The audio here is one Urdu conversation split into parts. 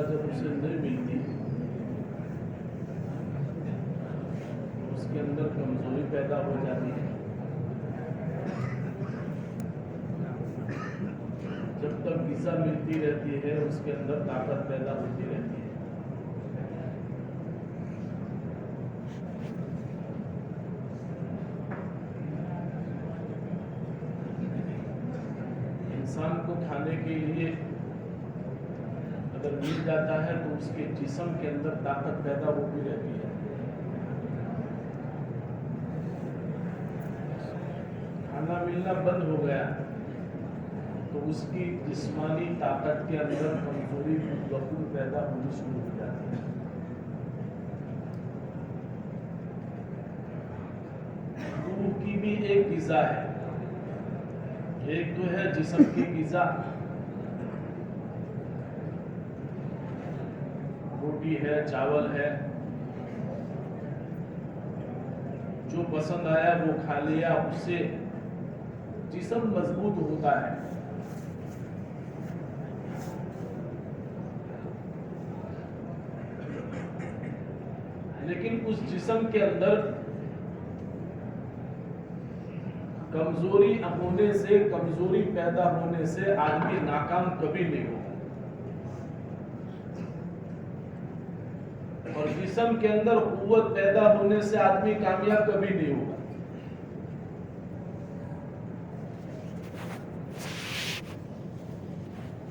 جب اسے نہیں ملتی اس کے اندر کمزوری پیدا ہو جاتی ہے. جب تک غذا ملتی رہتی ہے اس کے اندر طاقت پیدا ہوتی رہتی ہے. انسان کو کھانے کے لیے اگر مل جاتا ہے تو اس کے جسم کے اندر طاقت پیدا ہوتی رہتی ہے. کھانا ملنا بند ہو گیا تو اس کی جسمانی طاقت کے اندر کمزوری بخود پیدا ہونی شروع ہو جاتی ہے. روح کی بھی ایک غذا ہے. ایک تو ہے جسم کی غذا، روٹی ہے، چاول ہے، جو پسند آیا وہ کھا لیا، اس سے جسم مضبوط ہوتا ہے. لیکن اس جسم کے اندر کمزوری ہونے سے، کمزوری پیدا ہونے سے آدمی ناکام کبھی نہیں ہوگا. اور جسم کے اندر قوت پیدا ہونے سے آدمی کامیاب کبھی نہیں ہوگا.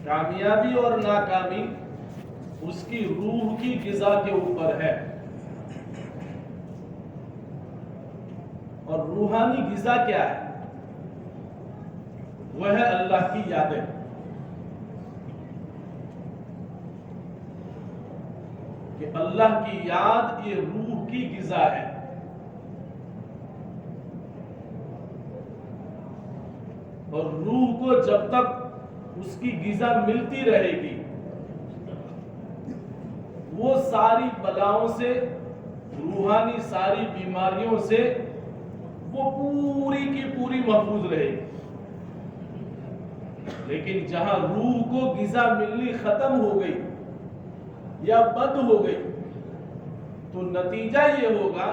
کامیابی اور ناکامی اس کی روح کی غذا کے اوپر ہے. اور روحانی غذا کیا ہے؟ وہ ہے اللہ کی یادیں. کہ اللہ کی یاد یہ روح کی غذا ہے. اور روح کو جب تک اس کی غذا ملتی رہے گی وہ ساری بلاؤں سے، روحانی ساری بیماریوں سے وہ پوری کی پوری محفوظ رہے گی. لیکن جہاں روح کو غذا ملنی ختم ہو گئی یا بند ہو گئی تو نتیجہ یہ ہوگا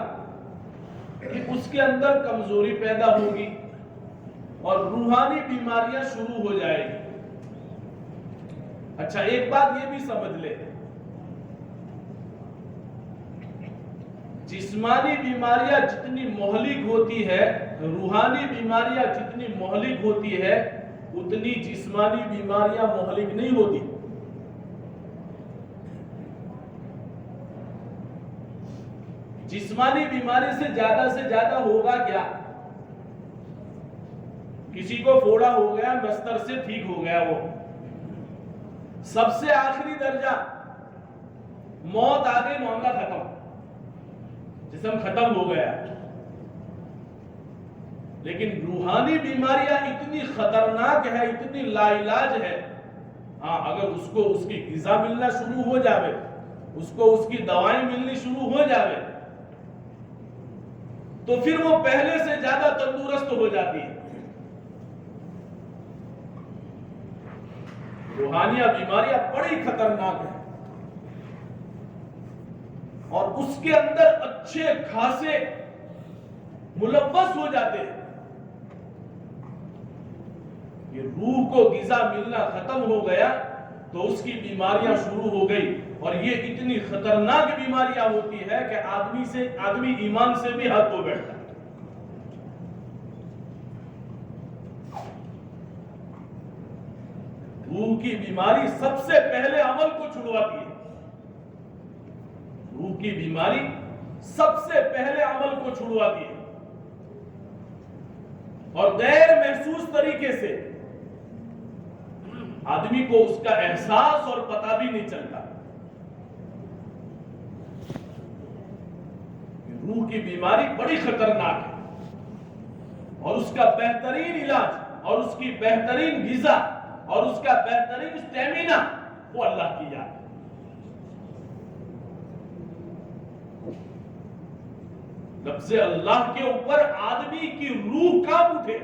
کہ اس کے اندر کمزوری پیدا ہوگی اور روحانی بیماریاں شروع ہو جائیں گی. اچھا، ایک بات یہ بھی سمجھ لے، جسمانی بیماریاں جتنی مہلک ہوتی ہے، روحانی بیماریاں جتنی مہلک ہوتی ہے اتنی جسمانی بیماریاں مہلک نہیں ہوتی. جسمانی بیماری سے زیادہ ہوگا کیا؟ کسی کو پھوڑا ہو گیا، بستر سے ٹھیک ہو گیا، وہ سب سے آخری درجہ موت آ گئی، معاملہ ختم، جسم ختم ہو گیا. لیکن روحانی بیماریاں اتنی خطرناک ہے، اتنی لا علاج ہے. ہاں، اگر اس کو اس کی غذا ملنا شروع ہو جاوے، اس کو اس کی دوائیں ملنی شروع ہو جاوے تو پھر وہ پہلے سے زیادہ تندرست ہو جاتی ہے. روحانیہ بیماریاں بڑی خطرناک ہیں اور اس کے اندر اچھے خاصے ملوث ہو جاتے ہیں. یہ روح کو غذا ملنا ختم ہو گیا تو اس کی بیماریاں شروع ہو گئی. اور یہ اتنی خطرناک بیماریاں ہوتی ہے کہ آدمی ایمان سے بھی ہاتھ دھو بیٹھتا ہے. روح کی بیماری سب سے پہلے عمل کو چھڑواتی ہے. روح کی بیماری سب سے پہلے عمل کو چھڑواتی ہے اور غیر محسوس طریقے سے آدمی کو اس کا احساس اور پتہ بھی نہیں چلتا. روح کی بیماری بڑی خطرناک ہے اور اس کا بہترین علاج اور اس کی بہترین غذا اور اس کا بہترین اسٹیمینا وہ اللہ کی یاد ہے. لفظ اللہ کے اوپر آدمی کی روح کام اٹھے,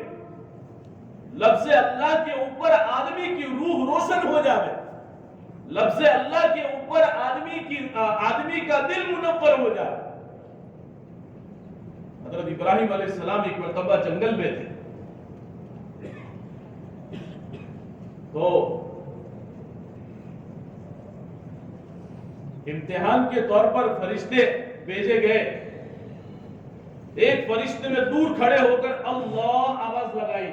لفظ اللہ کے اوپر آدمی کی روح روشن ہو جائے, لفظ اللہ کے اوپر آدمی کا دل منور ہو جائے. حضرت ابراہیم علیہ السلام ایک مرتبہ جنگل میں تھے تو امتحان کے طور پر فرشتے بھیجے گئے. ایک فرشتے نے دور کھڑے ہو کر اللہ آواز لگائی.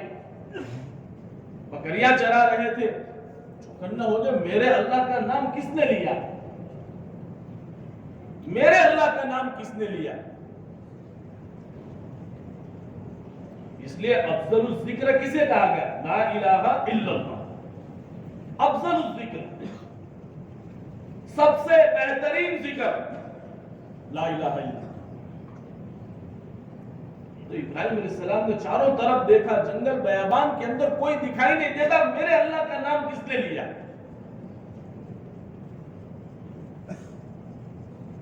بکریاں چرا رہے تھے, چوکنا ہو گئے, میرے اللہ کا نام کس نے لیا, میرے اللہ کا نام کس نے لیا. اس لیے افضل الذکر کسے کہا گیا؟ لا الہ الا اللہ. افضل الذکر, سب سے بہترین ذکر لا الہ الا اللہ. تو ابراہیم علیہ السلام نے چاروں طرف دیکھا, جنگل بیابان کے اندر کوئی دکھائی نہیں دیتا, میرے اللہ کا نام کس نے لیا.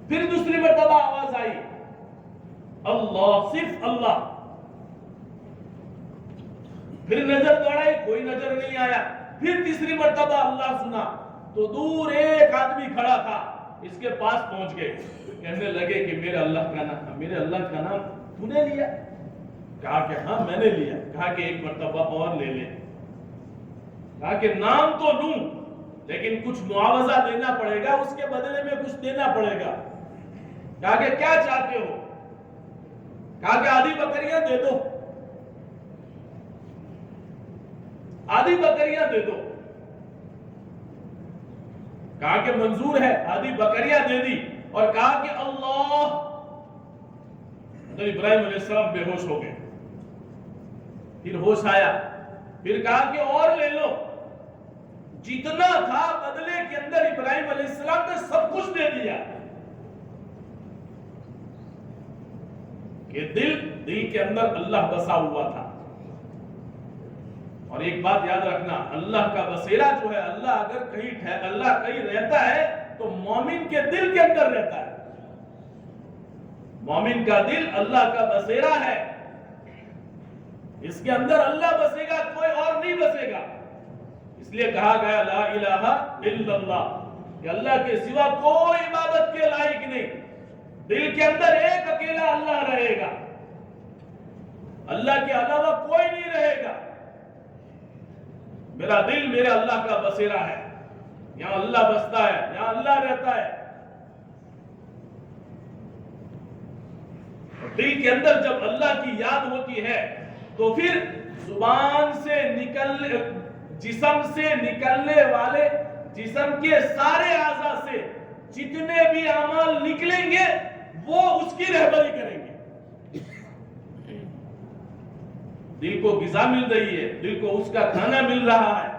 پھر دوسری مرتبہ آواز آئی اللہ, صرف اللہ. پھر نظر دوڑائی, کوئی نظر نہیں آیا. پھر تیسری مرتبہ اللہ سنا تو دور ایک آدمی کھڑا تھا, اس کے پاس پہنچ گئے, کہنے لگے کہ میرے اللہ کا نام تو نے لیا. کہا کہ ہاں میں نے لیا. کہا کہ ایک مرتبہ اور لے لے. کہا کہ نام تو لوں لیکن کچھ معاوضہ دینا پڑے گا, اس کے بدلے میں کچھ دینا پڑے گا. کہا کہ کیا چاہتے ہو؟ کہا کہ آدھی بکریاں دے دو, آدھی بکریاں دے دو. کہا کہ منظور ہے, آدھی بکریاں دے دی اور کہا کہ اللہ. تو ابراہیم علیہ السلام بے ہوش ہو گئے. پھر ہوش آیا, پھر کہا کہ اور لے لو. جتنا تھا بدلے کے اندر ابراہیم علیہ السلام نے سب کچھ دے دیا. کہ دل کے اندر اللہ بسا ہوا تھا. اور ایک بات یاد رکھنا, اللہ کا بسیرا جو ہے, اللہ کہیں رہتا ہے تو مومن کے دل کے اندر رہتا ہے. مومن کا دل اللہ کا بسیرا ہے, اس کے اندر اللہ بسے گا, کوئی اور نہیں بسے گا. اس لیے کہا گیا لا الہ الا اللہ, کہ اللہ کے سوا کوئی عبادت کے لائق نہیں. دل کے اندر ایک اکیلا اللہ رہے گا, اللہ کے علاوہ کوئی نہیں رہے گا. میرا دل میرے اللہ کا بسیرا ہے, یہاں اللہ بستا ہے, یہاں اللہ رہتا ہے. دل کے اندر جب اللہ کی یاد ہوتی ہے تو پھر زبان سے جسم سے نکلنے والے, جسم کے سارے اعضاء سے جتنے بھی اعمال نکلیں گے وہ اس کی رہبری کریں گے. دل کو غذا مل رہی ہے, دل کو اس کا کھانا مل رہا ہے,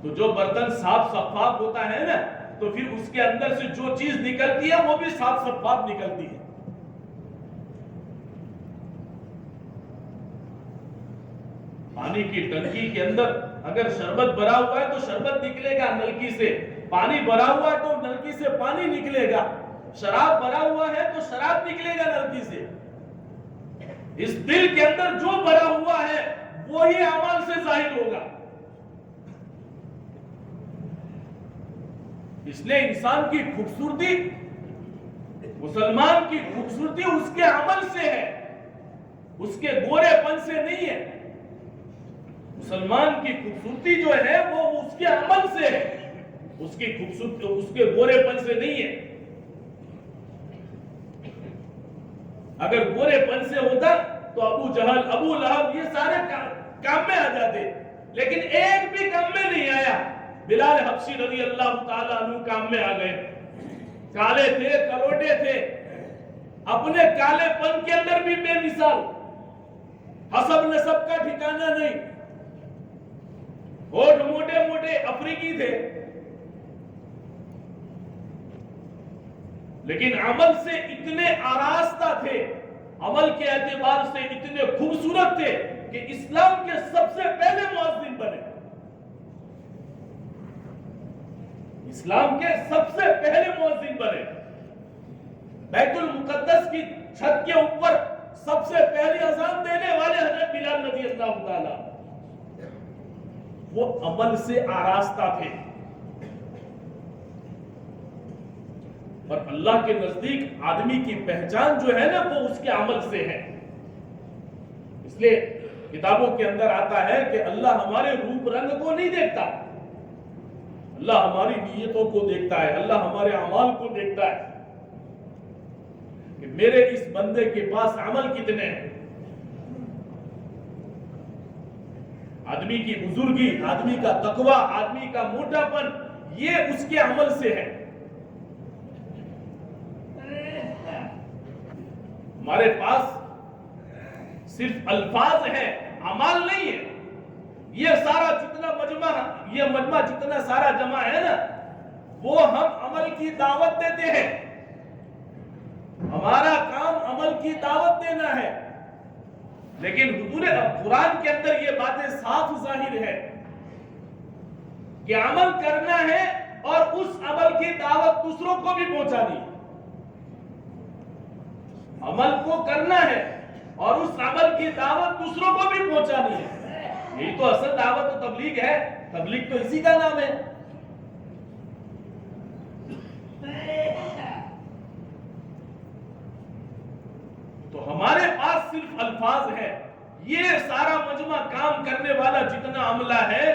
تو جو برتن صاف شفاف ہوتا ہے نا, تو پھر اس کے اندر سے جو چیز نکلتی ہے وہ بھی صاف شفاف نکلتی ہے. پانی کی ٹنکی کے اندر اگر شربت بھرا ہوا ہے تو شربت نکلے گا نلکی سے, پانی بھرا ہوا ہے تو نلکی سے پانی نکلے گا, شراب بھرا ہوا ہے تو شراب نکلے گا نلکی سے. اس دل کے اندر جو بھرا ہوا ہے وہی اعمال سے ظاہر ہوگا. اس لیے انسان کی خوبصورتی, مسلمان کی خوبصورتی اس کے عمل سے ہے, اس کے گورے پن سے نہیں ہے. مسلمان کی خوبصورتی جو ہے وہ اس کے عمل سے ہے, اس کی خوبصورتی اس کے گورے پن سے نہیں ہے. اگر گورے پن سے ہوتا تو ابو جہل, ابو لہب یہ سارے کام میں آ جاتے, لیکن ایک بھی کام میں نہیں آیا. بلال حبشی رضی اللہ تعالیٰ عنہ کام میں آ گئے. کالے تھے, کروٹے تھے, اپنے کالے پن کے اندر بھی بے مثال, حسب نسب کا ٹھکانہ نہیں. ہوٹھ موٹے موٹے افریقی تھے، لیکن عمل سے اتنے آراستہ تھے، عمل کے اعتبار سے اتنے خوبصورت تھے کہ اسلام کے سب سے پہلے مؤذن بنے، اسلام کے سب سے پہلے مؤذن بنے۔ بیت المقدس کی چھت کے اوپر سب سے پہلی اذان دینے والے حضرت بلال رضی اللہ تعالی، وہ عمل سے آراستہ تھے، اور اللہ کے نزدیک آدمی کی پہچان جو ہے نا وہ اس کے عمل سے ہے۔ اس لیے کتابوں کے اندر آتا ہے کہ اللہ ہمارے روپ رنگ کو نہیں دیکھتا، اللہ ہماری نیتوں کو دیکھتا ہے، اللہ ہمارے اعمال کو دیکھتا ہے کہ میرے اس بندے کے پاس عمل کتنے ہیں۔ آدمی کی بزرگی، آدمی کا تقوی، آدمی کا موٹاپن، یہ اس کے عمل سے ہے۔ ہمارے پاس صرف الفاظ ہیں، اعمال نہیں ہے۔ یہ سارا جتنا مجمع جتنا سارا جمع ہے نا، وہ ہم عمل کی دعوت دیتے ہیں، ہمارا کام عمل کی دعوت دینا ہے، لیکن حضور قرآن کے اندر یہ باتیں صاف ظاہر ہے کہ عمل کرنا ہے اور اس عمل کی دعوت دوسروں کو بھی پہنچانی ہے۔ عمل کو کرنا ہے اور اس عمل کی دعوت دوسروں کو بھی پہنچانی ہے۔ یہی تو اصل دعوت و تبلیغ ہے، تبلیغ تو اسی کا نام ہے۔ تو ہمارے پاس صرف الفاظ ہے، یہ سارا مجمع کام کرنے والا جتنا عملہ ہے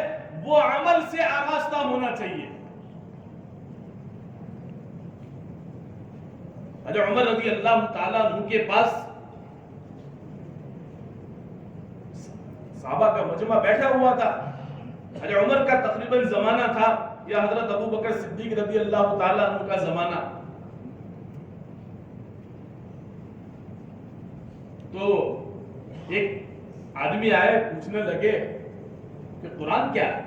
وہ عمل سے آراستہ ہونا چاہیے۔ حضرت عمر رضی اللہ تعالیٰ عنہ کے پاس صحابہ کا مجمع بیٹھا ہوا تھا، حضرت عمر کا تقریباً زمانہ تھا یا حضرت ابو بکر صدیق رضی اللہ تعالیٰ عنہ کا زمانہ۔ تو ایک آدمی آئے، پوچھنے لگے کہ قرآن کیا ہے؟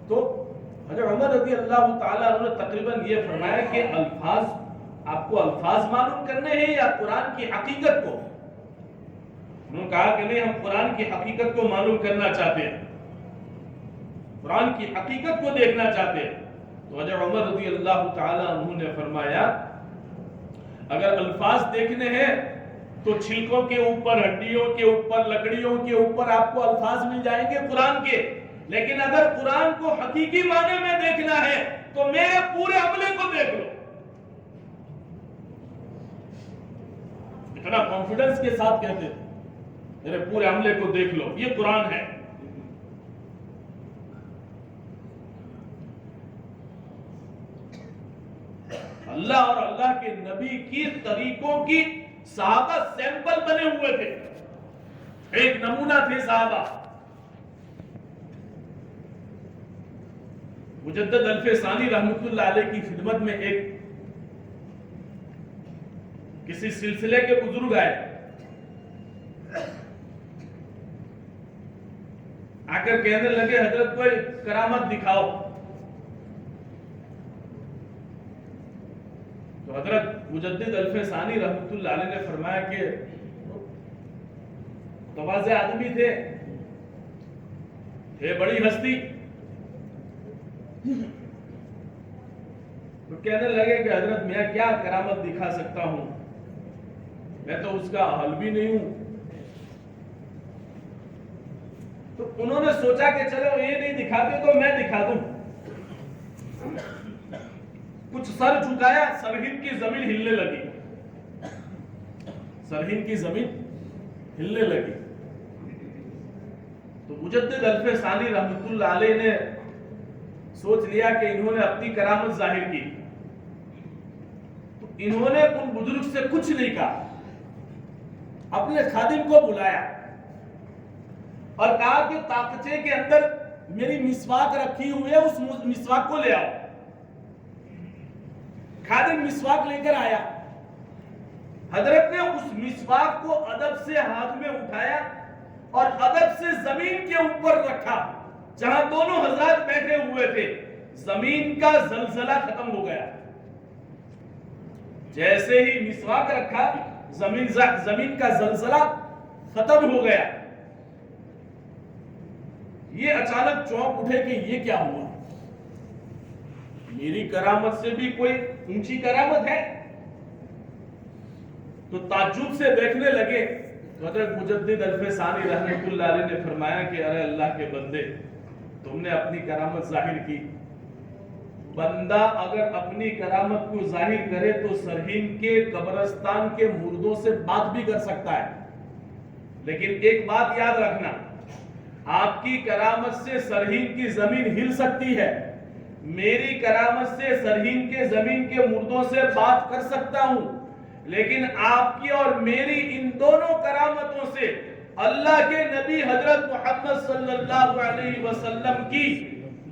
تو حضرت عمر رضی اللہ تعالیٰ عنہ نے تقریباً یہ فرمایا کہ الفاظ، آپ کو الفاظ معلوم کرنے ہیں یا قرآن کی حقیقت کو؟ انہوں نے کہا کہ نہیں، ہم قرآن کی حقیقت کو معلوم کرنا چاہتے ہیں، قرآن کی حقیقت کو دیکھنا چاہتے ہیں۔ تو حضرت عمر رضی اللہ تعالیٰ عنہ نے فرمایا اگر الفاظ دیکھنے ہیں تو چھلکوں کے اوپر، ہڈیوں کے اوپر، لکڑیوں کے اوپر آپ کو الفاظ مل جائیں گے قرآن کے، لیکن اگر قرآن کو حقیقی معنی میں دیکھنا ہے تو میرے پورے عملے کو دیکھ لو۔ اتنا کانفیڈنس کے ساتھ کہتے ہیں میرے پورے عملے کو دیکھ لو، یہ قرآن ہے۔ اللہ اور اللہ کے نبی کی طریقوں کی صحابہ سیمپل بنے ہوئے تھے، ایک نمونہ تھے صحابہ۔ مجدد الف ثانی رحمت اللہ علیہ کی خدمت میں ایک کسی سلسلے کے بزرگ آئے، آ کر کہنے لگے حضرت کوئی کرامت دکھاؤ۔ تو حضرت مجدد الف ثانی رحمت اللہ علیہ نے فرمایا کہ تواضع آدمی تھے بڑی ہستی، تو کہنے لگے کہ حضرت میں کیا کرامت دکھا سکتا ہوں، میں تو اس کا اہل بھی نہیں ہوں۔ تو انہوں نے سوچا کہ چلو یہ نہیں دکھاتے تو میں دکھا دوں۔ کچھ سر جھکایا، سرہند کی زمین ہلنے لگی، سرہند کی زمین ہلنے لگی۔ تو مجدد الف ثانی رحمت اللہ علیہ نے سوچ لیا کہ انہوں نے اپنی کرامت ظاہر کی، تو انہوں نے ان بزرگ سے کچھ نہیں کہا، اپنے خادم کو بلایا اور کہا کہ طاقچے کے اندر میری مسواک رکھی ہوئی ہے، اس مسواک کو لے آؤ۔ خادم مسواک لے کر آیا، حضرت نے اس مسواک کو ادب سے ہاتھ میں اٹھایا اور ادب سے زمین کے اوپر رکھا، جہاں دونوں حضرات بیٹھے ہوئے تھے زمین کا زلزلہ ختم ہو گیا۔ جیسے ہی مسواک رکھا زمین کا زلزلہ ختم ہو گیا۔ یہ اچانک چونک اٹھے کہ یہ کیا ہوا، میری کرامت سے بھی کوئی اونچی کرامت ہے؟ تو تعجب سے دیکھنے لگے۔ حضرت مجدد الفسانی رحمۃ اللہ علیہ نے فرمایا کہ ارے اللہ کے بندے، تم نے اپنی کرامت ظاہر کی۔ بندہ اگر اپنی کرامت کو ظاہر کرے تو سرہند کے قبرستان کے مردوں سے بات بھی کر سکتا ہے، لیکن ایک بات یاد رکھنا، آپ کی کرامت سے سرہند کی زمین ہل سکتی ہے، میری کرامت سے سرہند کے زمین کے مردوں سے بات کر سکتا ہوں، لیکن آپ کی اور میری ان دونوں کرامتوں سے اللہ کے نبی حضرت محمد صلی اللہ علیہ وسلم کی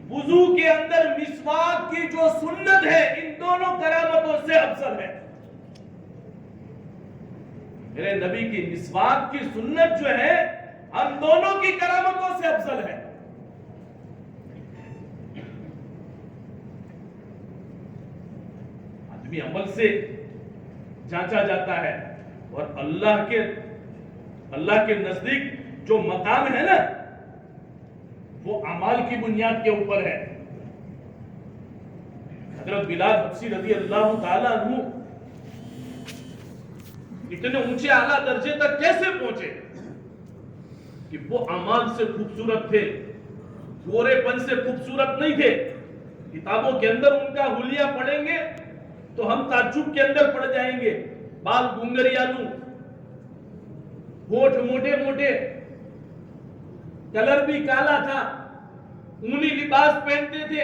وضو کے اندر مسواک کی جو سنت ہے ان دونوں کرامتوں سے افضل ہے۔ میرے نبی کی مسواک کی سنت جو ہے ہم دونوں کی کرامتوں سے افضل ہے۔ آدمی عمل سے جانچا جاتا ہے، اور اللہ کے نزدیک جو مقام ہے نا وہ اعمال کی بنیاد کے اوپر ہے۔ حضرت بلال حبشی رضی اللہ تعالیٰ عنہ اتنے اونچے اعلیٰ درجے تک کیسے پہنچے کہ وہ اعمال سے خوبصورت تھے، گورے پن سے خوبصورت نہیں تھے۔ کتابوں کے اندر ان کا حلیہ پڑھیں گے تو ہم تعجب کے اندر پڑ جائیں گے۔ بال گنگریالو، ہونٹ موٹے موٹے، کلر بھی کالا تھا، اونی لباس پہنتے تھے،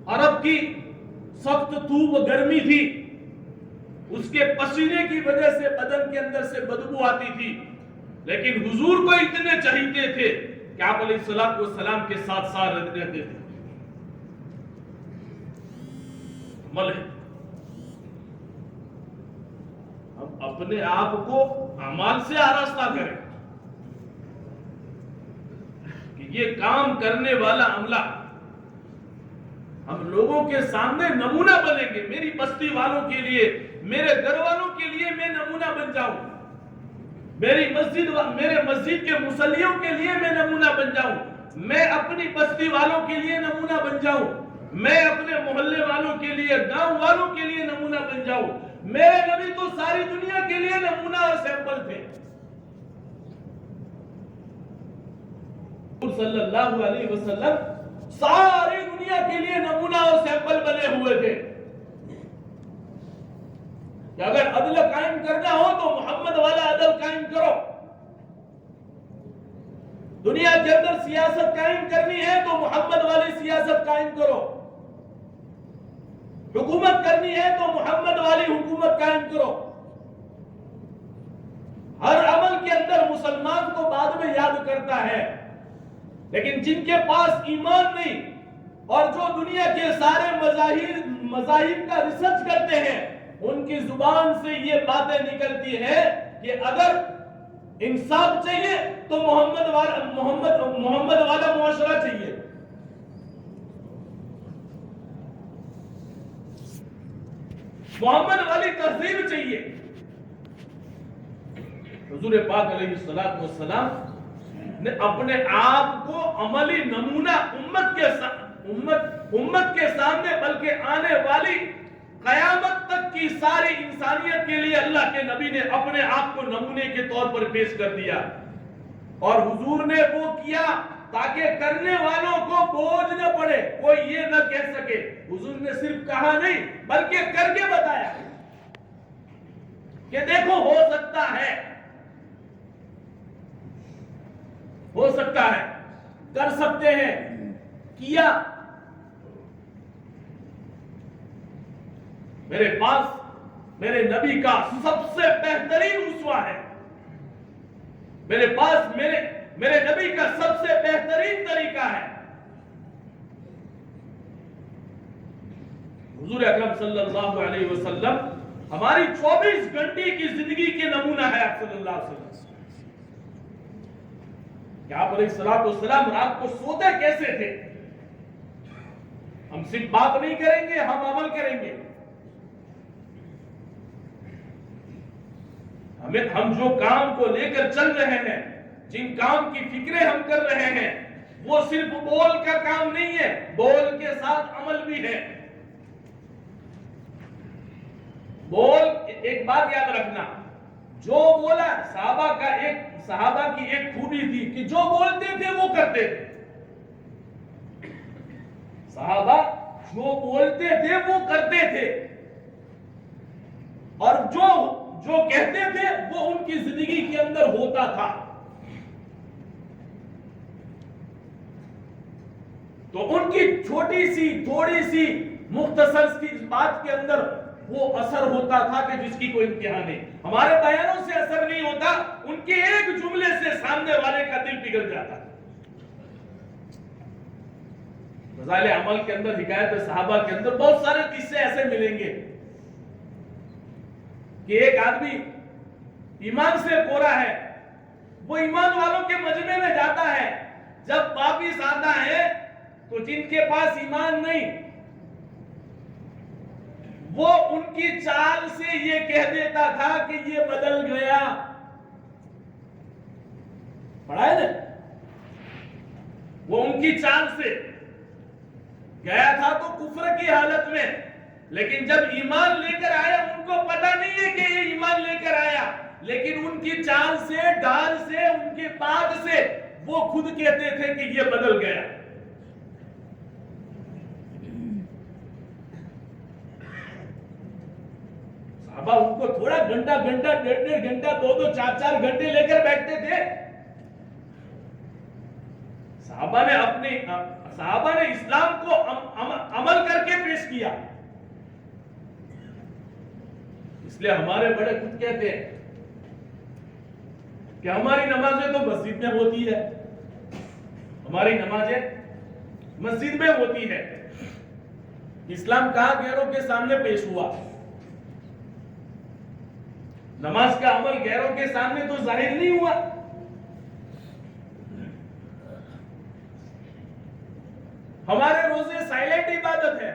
عرب کی سخت دھوپ گرمی تھی، اس کے پسینے کی وجہ سے بدن کے اندر سے بدبو آتی تھی، لیکن حضور کو اتنے چاہیتے تھے کہ آپ علیہ الصلوۃ والسلام کے ساتھ ساتھ رہتے تھے۔ عمل ہے، ہم اپنے آپ کو اعمال سے آراستہ کریں کہ یہ کام کرنے والا عملہ ہم لوگوں کے سامنے نمونہ بنیں گے۔ میری بستی والوں کے لیے، میرے گھر والوں کے لیے میں نمونہ بن جاؤں، میرے مسجد کے مصلیوں کے لیے میں نمونہ بن جاؤں، میں اپنی بستی والوں کے لیے نمونہ بن جاؤں، میں اپنے محلے والوں کے لیے، گاؤں والوں کے لیے نمونہ بن جاؤں۔ میرے نبی تو ساری دنیا کے لیے نمونہ اور سیمپل تھے۔ صلی اللہ علیہ وسلم ساری دنیا کے لیے نمونہ اور سیمپل بنے ہوئے تھے کہ اگر عدل قائم کرنا ہو تو محمد والا عدل قائم کرو، دنیا کے اندر سیاست قائم کرنی ہے تو محمد والی سیاست قائم کرو، حکومت کرنی ہے تو محمد والی حکومت قائم کرو۔ ہر عمل کے اندر مسلمان کو بعد میں یاد کرتا ہے، لیکن جن کے پاس ایمان نہیں اور جو دنیا کے سارے مذاہب کا ریسرچ کرتے ہیں، ان کی زبان سے یہ باتیں نکلتی ہیں کہ اگر انصاف چاہیے تو محمد والا معاشرہ چاہیے، محمد والی تہذیب چاہیے۔ حضور پاک علیہ الصلوۃ والسلام نے اپنے آپ کو عملی نمونہ امت کے سامنے بلکہ آنے والی قیامت تک کی ساری انسانیت کے لیے اللہ کے نبی نے اپنے آپ کو نمونے کے طور پر پیش کر دیا، اور حضور نے وہ کیا تاکہ کرنے والوں کو بوجھ نہ پڑے، کوئی یہ نہ کہہ سکے۔ حضور نے صرف کہا نہیں بلکہ کر کے بتایا کہ دیکھو ہو سکتا ہے، ہو سکتا ہے، کر سکتے ہیں، کیا۔ میرے پاس میرے نبی کا سب سے بہترین اسوہ ہے، میرے پاس میرے نبی کا سب سے بہترین طریقہ ہے۔ حضور اکرم صلی اللہ علیہ وسلم ہماری 24 گھنٹے کی زندگی کے نمونہ ہے۔ آپ صلی اللہ علیہ وسلم کہ آپ علیہ السلام رات کو سوتے کیسے تھے. ہم صرف بات نہیں کریں گے, ہم عمل کریں گے. ہم جو کام کو لے کر چل رہے ہیں, جن کام کی فکریں ہم کر رہے ہیں, وہ صرف بول کا کام نہیں ہے, بول کے ساتھ عمل بھی ہے. بول, ایک بات یاد رکھنا, جو بولا صحابہ کی ایک خوبی تھی کہ جو بولتے تھے وہ کرتے تھے. صحابہ جو بولتے تھے وہ کرتے تھے, اور جو کہتے تھے وہ ان کی زندگی کے اندر ہوتا تھا. تو ان کی چھوٹی سی تھوڑی سی مختصر سی بات کے اندر وہ اثر ہوتا تھا کہ جس کی کوئی انتہا نہیں. ہمارے بیانوں سے اثر نہیں ہوتا, ان کے ایک جملے سے سامنے والے کا دل پگھل جاتا. فضائل عمل کے اندر, حکایت صحابہ کے اندر بہت سارے قصے ایسے ملیں گے کہ ایک آدمی ایمان سے کوڑا ہے, وہ ایمان والوں کے مجمع میں جاتا ہے, جب واپس آتا ہے تو جن کے پاس ایمان نہیں وہ ان کی چال سے یہ کہہ دیتا تھا کہ یہ بدل گیا. پڑھا ہے نا, وہ ان کی چال سے گیا تھا تو کفر کی حالت میں, لیکن جب ایمان لے کر آیا ان کو پتہ نہیں ہے کہ یہ ایمان لے کر آیا, لیکن ان کی چال سے, ڈال سے, ان کی بات سے وہ خود کہتے تھے کہ یہ بدل گیا. صحابہ ان کو تھوڑا گھنٹہ, ڈیڑھ گھنٹہ, 2 4 گھنٹے لے کر بیٹھتے تھے. صحابہ نے اسلام کو عمل کر کے پیش کیا. اس لیے ہمارے بڑے خود کہتے ہیں کہ ہماری نمازیں تو مسجد میں ہوتی ہے, ہماری نمازیں مسجد میں ہوتی ہے. اسلام کہاں غیروں کے سامنے پیش ہوا؟ نماز کا عمل غیروں کے سامنے تو ظاہر نہیں ہوا. ہمارے روزے سائلنٹ عبادت ہے.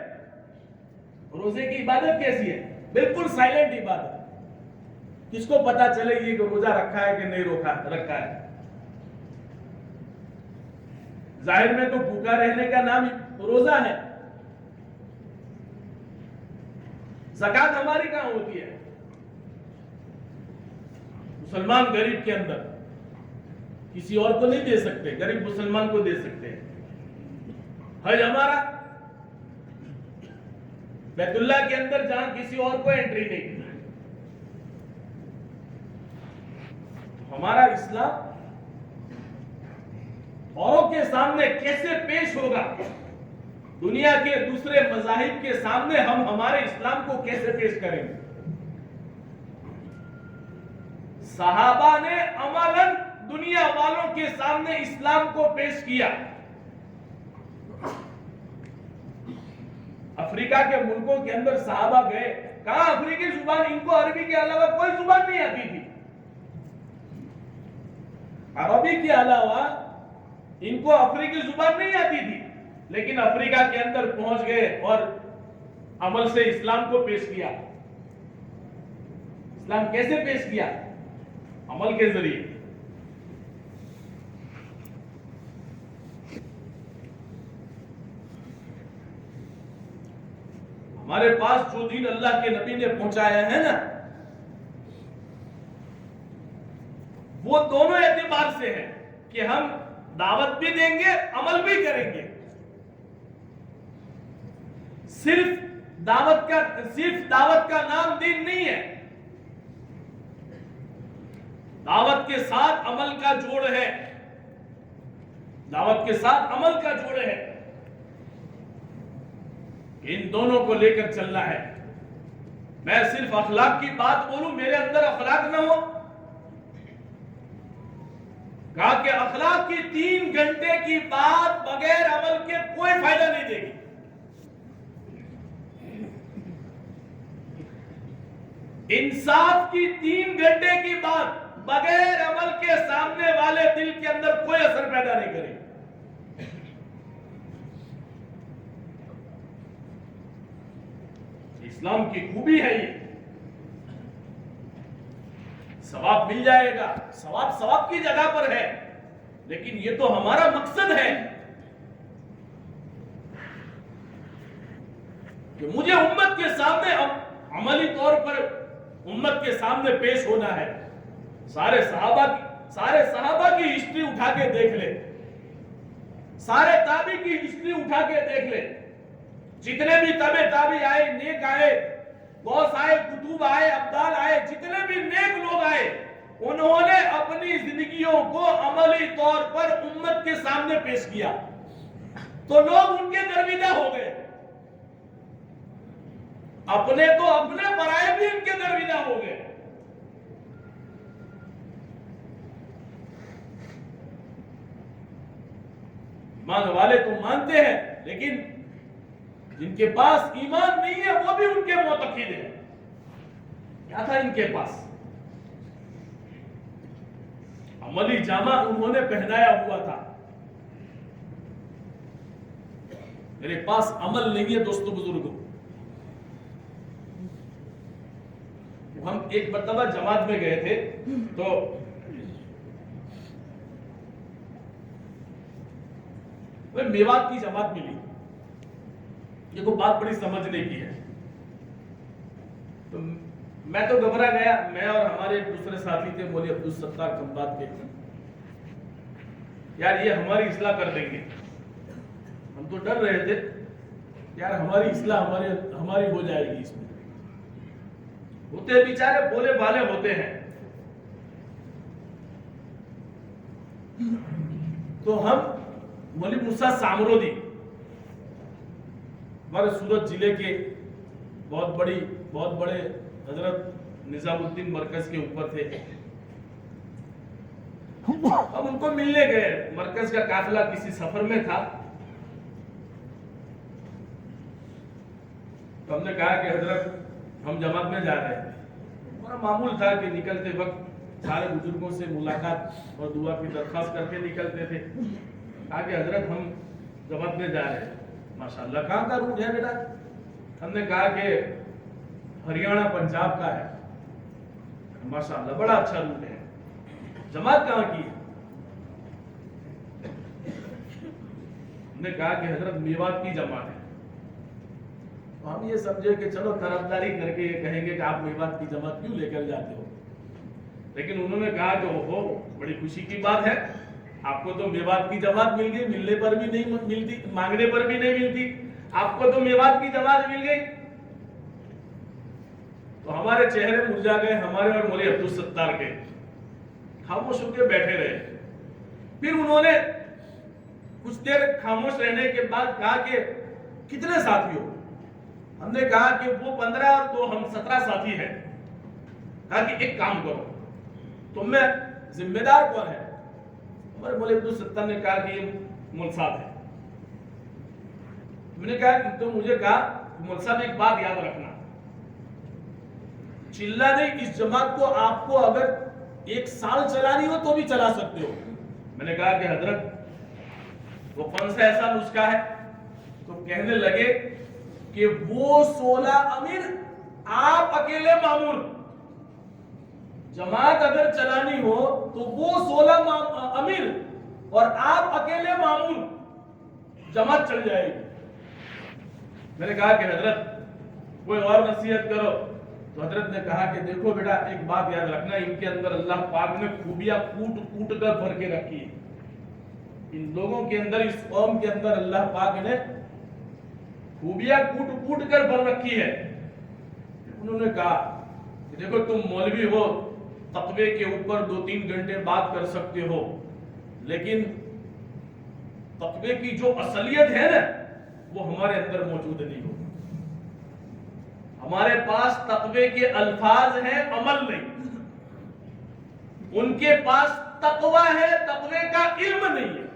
روزے کی عبادت کیسی ہے؟ بالکل سائلنٹ عبادت. کس کو پتا چلے یہ کہ روزہ رکھا ہے کہ نہیں رکھا ہے. ظاہر میں تو بھوکا رہنے کا نام روزہ ہے. زکات ہماری کہاں ہوتی ہے؟ مسلمان غریب کے اندر, کسی اور کو نہیں دے سکتے, غریب مسلمان کو دے سکتے ہیں. حج ہمارا بیت اللہ کے اندر جہاں کسی اور کو انٹری نہیں. ہمارا اسلام اوروں کے سامنے کیسے پیش ہوگا, دنیا کے دوسرے مذاہب کے سامنے ہم ہمارے اسلام کو کیسے پیش کریں گے؟ صحابہ نے عملاً دنیا والوں کے سامنے اسلام کو پیش کیا. افریقہ کے ملکوں کے اندر صحابہ گئے, کہاں افریقی زبان, ان کو عربی کے علاوہ کوئی زبان نہیں آتی تھی. عربی کے علاوہ ان کو افریقی زبان نہیں آتی تھی, لیکن افریقہ کے اندر پہنچ گئے اور عمل سے اسلام کو پیش کیا. اسلام کیسے پیش کیا؟ عمل کے ذریعے. ہمارے پاس جو دین اللہ کے نبی نے پہنچایا ہے نا, وہ دونوں اعتبار سے ہے کہ ہم دعوت بھی دیں گے, عمل بھی کریں گے. صرف دعوت کا نام دین نہیں ہے, دعوت کے ساتھ عمل کا جوڑ ہے. دعوت کے ساتھ عمل کا جوڑ ہے. ان دونوں کو لے کر چلنا ہے. میں صرف اخلاق کی بات بولوں, میرے اندر اخلاق نہ ہو. کہا کہ اخلاق کی 3 گھنٹے کی بات بغیر عمل کے کوئی فائدہ نہیں دے گی. انصاف کی 3 گھنٹے کی بات بغیر عمل کے سامنے والے دل کے اندر کوئی اثر پیدا نہیں کرے. اسلام کی خوبی ہے یہ. ثواب مل جائے گا، ثواب کی جگہ پر ہے، لیکن یہ تو ہمارا مقصد ہے کہ مجھے امت کے سامنے عملی طور پر امت کے سامنے پیش ہونا ہے. سارے صحابہ کی ہسٹری اٹھا کے دیکھ لے، سارے تابعی کی ہسٹری اٹھا کے دیکھ لے. جتنے بھی تابعی آئے، نیک آئے، غوث آئے، کتب آئے، ابدال آئے، جتنے بھی نیک لوگ آئے، انہوں نے اپنی زندگیوں کو عملی طور پر امت کے سامنے پیش کیا تو لوگ ان کے درویدہ ہو گئے. اپنے تو اپنے، پرائے بھی ان کے درویدہ ہو گئے. ایمان والے تو مانتے ہیں، لیکن جن کے پاس ایمان نہیں ہے وہ بھی ان کے معتقد ہیں. کیا تھا ان کے پاس؟ عملی جامہ انہوں نے پہنایا ہوا تھا. میرے پاس عمل نہیں ہے دوستو بزرگوں. ہم ایک مرتبہ جماعت میں گئے تھے تو میوات کی جماعت ملی. یہ کو بات بڑی سمجھنے کی ہے. تو میں تو گھبرا گیا. میں اور ہمارے دوسرے ساتھی تھے مولوی عبدالستار کمبات کے. یار یہ ہماری اصلاح کر دیں گے. ہم تو ڈر رہے تھے یار ہماری اصلاح ہماری ہو جائے گی. اس میں ہوتے بیچارے بولے بالے ہوتے ہیں. تو ہم مولوی موسیٰ سامرودی ہمارے سورت ضلع کے بہت بڑے حضرت نظام الدین مرکز کے اوپر تھے. ہم ان کو ملنے گئے. مرکز کا قافلہ کسی سفر میں تھا. تو ہم نے کہا کہ حضرت ہم جماعت میں جا رہے ہیں. ہمارا معمول تھا کہ نکلتے وقت سارے بزرگوں سے ملاقات اور دعا کی درخواست کر کے نکلتے تھے. کہا کہ حضرت ہم جماعت میں جا رہے ہیں. ماشاءاللہ کہاں کا روٹ ہے بیٹا؟ ہم نے کہا کہ ہریانہ پنجاب کا ہے. ماشاءاللہ بڑا اچھا روٹ ہے. جماعت کہاں کی ہے؟ ہم نے کہا کہ حضرت میوات کی جماعت ہے. تو ہم یہ سمجھے کہ چلو طرفداری کر کے یہ کہیں گے کہ آپ میوات کی جماعت کیوں لے کر جاتے ہو. لیکن انہوں نے کہا کہ اوہو بڑی خوشی کی بات ہے، آپ کو تو میوات کی جماعت مل گئی. ملنے پر بھی نہیں ملتی، مانگنے پر بھی نہیں ملتی. آپ کو تو میوات کی جماعت مل گئی. تو ہمارے چہرے مرجھا گئے، ہمارے اور مولوی عبدالستار کے. خاموش ہو کے بیٹھے رہے. پھر انہوں نے کچھ دیر خاموش رہنے کے بعد کہا کہ کتنے ساتھی ہو؟ ہم نے کہا کہ وہ 15 اور تو ہم 17 ساتھی ہیں. کہا کہ ایک کام کرو، تم میں ذمہ دار کون ہے؟ ہمارے مولوی عبدالستار نے کہا کہ یہ مول صاحب ہے. میں نے کہا تو مجھے کہا مول صاحب ایک بات یاد رکھنا، چلا نہیں، اس جماعت کو آپ کو اگر 1 سال چلانی ہو تو بھی چلا سکتے ہو. میں نے کہا کہ حضرت وہ کون سا ایسا نسخہ ہے؟ تو کہنے لگے کہ وہ 16 امیر، آپ اکیلے مامور. جماعت اگر چلانی ہو تو وہ 16 امیر اور آپ اکیلے مامور، جماعت چل جائے گی. میں نے کہا کہ حضرت کوئی اور نصیحت کرو. تو حضرت نے کہا کہ دیکھو بیٹا ایک بات یاد رکھنا، ان کے اندر اللہ پاک نے خوبیاں کوٹ کر بھر کے رکھی ہے. ان لوگوں کے اندر، اس قوم کے اندر اللہ پاک نے خوبیاں کوٹ کر بھر رکھی ہے. انہوں نے کہا کہ دیکھو تم مولوی ہو، تقوی کے اوپر 2-3 گھنٹے بات کر سکتے ہو، لیکن تقوی کی جو اصلیت ہے نا وہ ہمارے اندر موجود نہیں ہو. ہمارے پاس تقوی کے الفاظ ہیں، عمل نہیں. ان کے پاس تقوی ہے، تقوی کا علم نہیں ہے.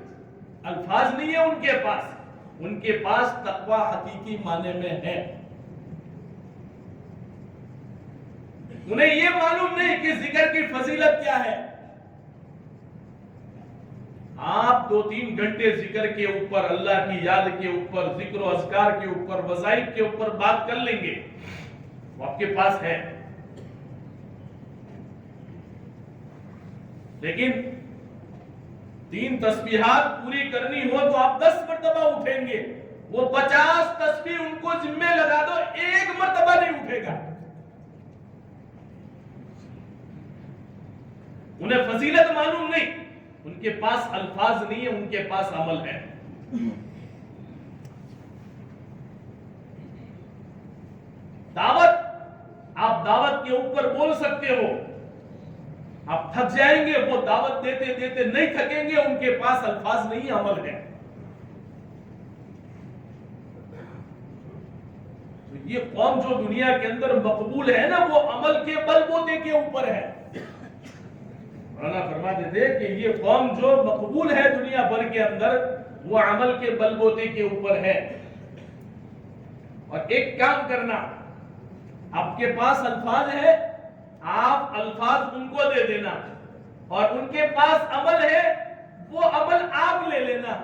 الفاظ نہیں ہے ان کے پاس، ان کے پاس تقوی حقیقی معنی میں ہے. انہیں یہ معلوم نہیں کہ ذکر کی فضیلت کیا ہے. آپ 2-3 گھنٹے ذکر کے اوپر، اللہ کی یاد کے اوپر، ذکر و اذکار کے اوپر، وظائف کے اوپر بات کر لیں گے، وہ آپ کے پاس ہے. لیکن 3 تسبیحات پوری کرنی ہو تو آپ 10 مرتبہ اٹھیں گے. وہ 50 تسبیح ان کو ذمہ لگا دو، 1 مرتبہ نہیں اٹھے گا. انہیں فضیلت معلوم نہیں، ان کے پاس الفاظ نہیں ہے، ان کے پاس عمل ہے. دعوت، آپ دعوت کے اوپر بول سکتے ہو، آپ تھک جائیں گے، وہ دعوت دیتے دیتے نہیں تھکیں گے، ان کے پاس الفاظ نہیں، عمل ہے. تو یہ قوم جو دنیا کے اندر مقبول ہے نا، وہ عمل کے بل بوتے کے اوپر ہے. مولانا فرماتے تھے کہ یہ قوم جو مقبول ہے دنیا بھر کے اندر، وہ عمل کے بل بوتے کے اوپر ہے. اور ایک کام کرنا، آپ کے پاس الفاظ ہے، آپ الفاظ ان کو دے دینا، اور ان کے پاس عمل ہے، وہ عمل آپ لے لینا.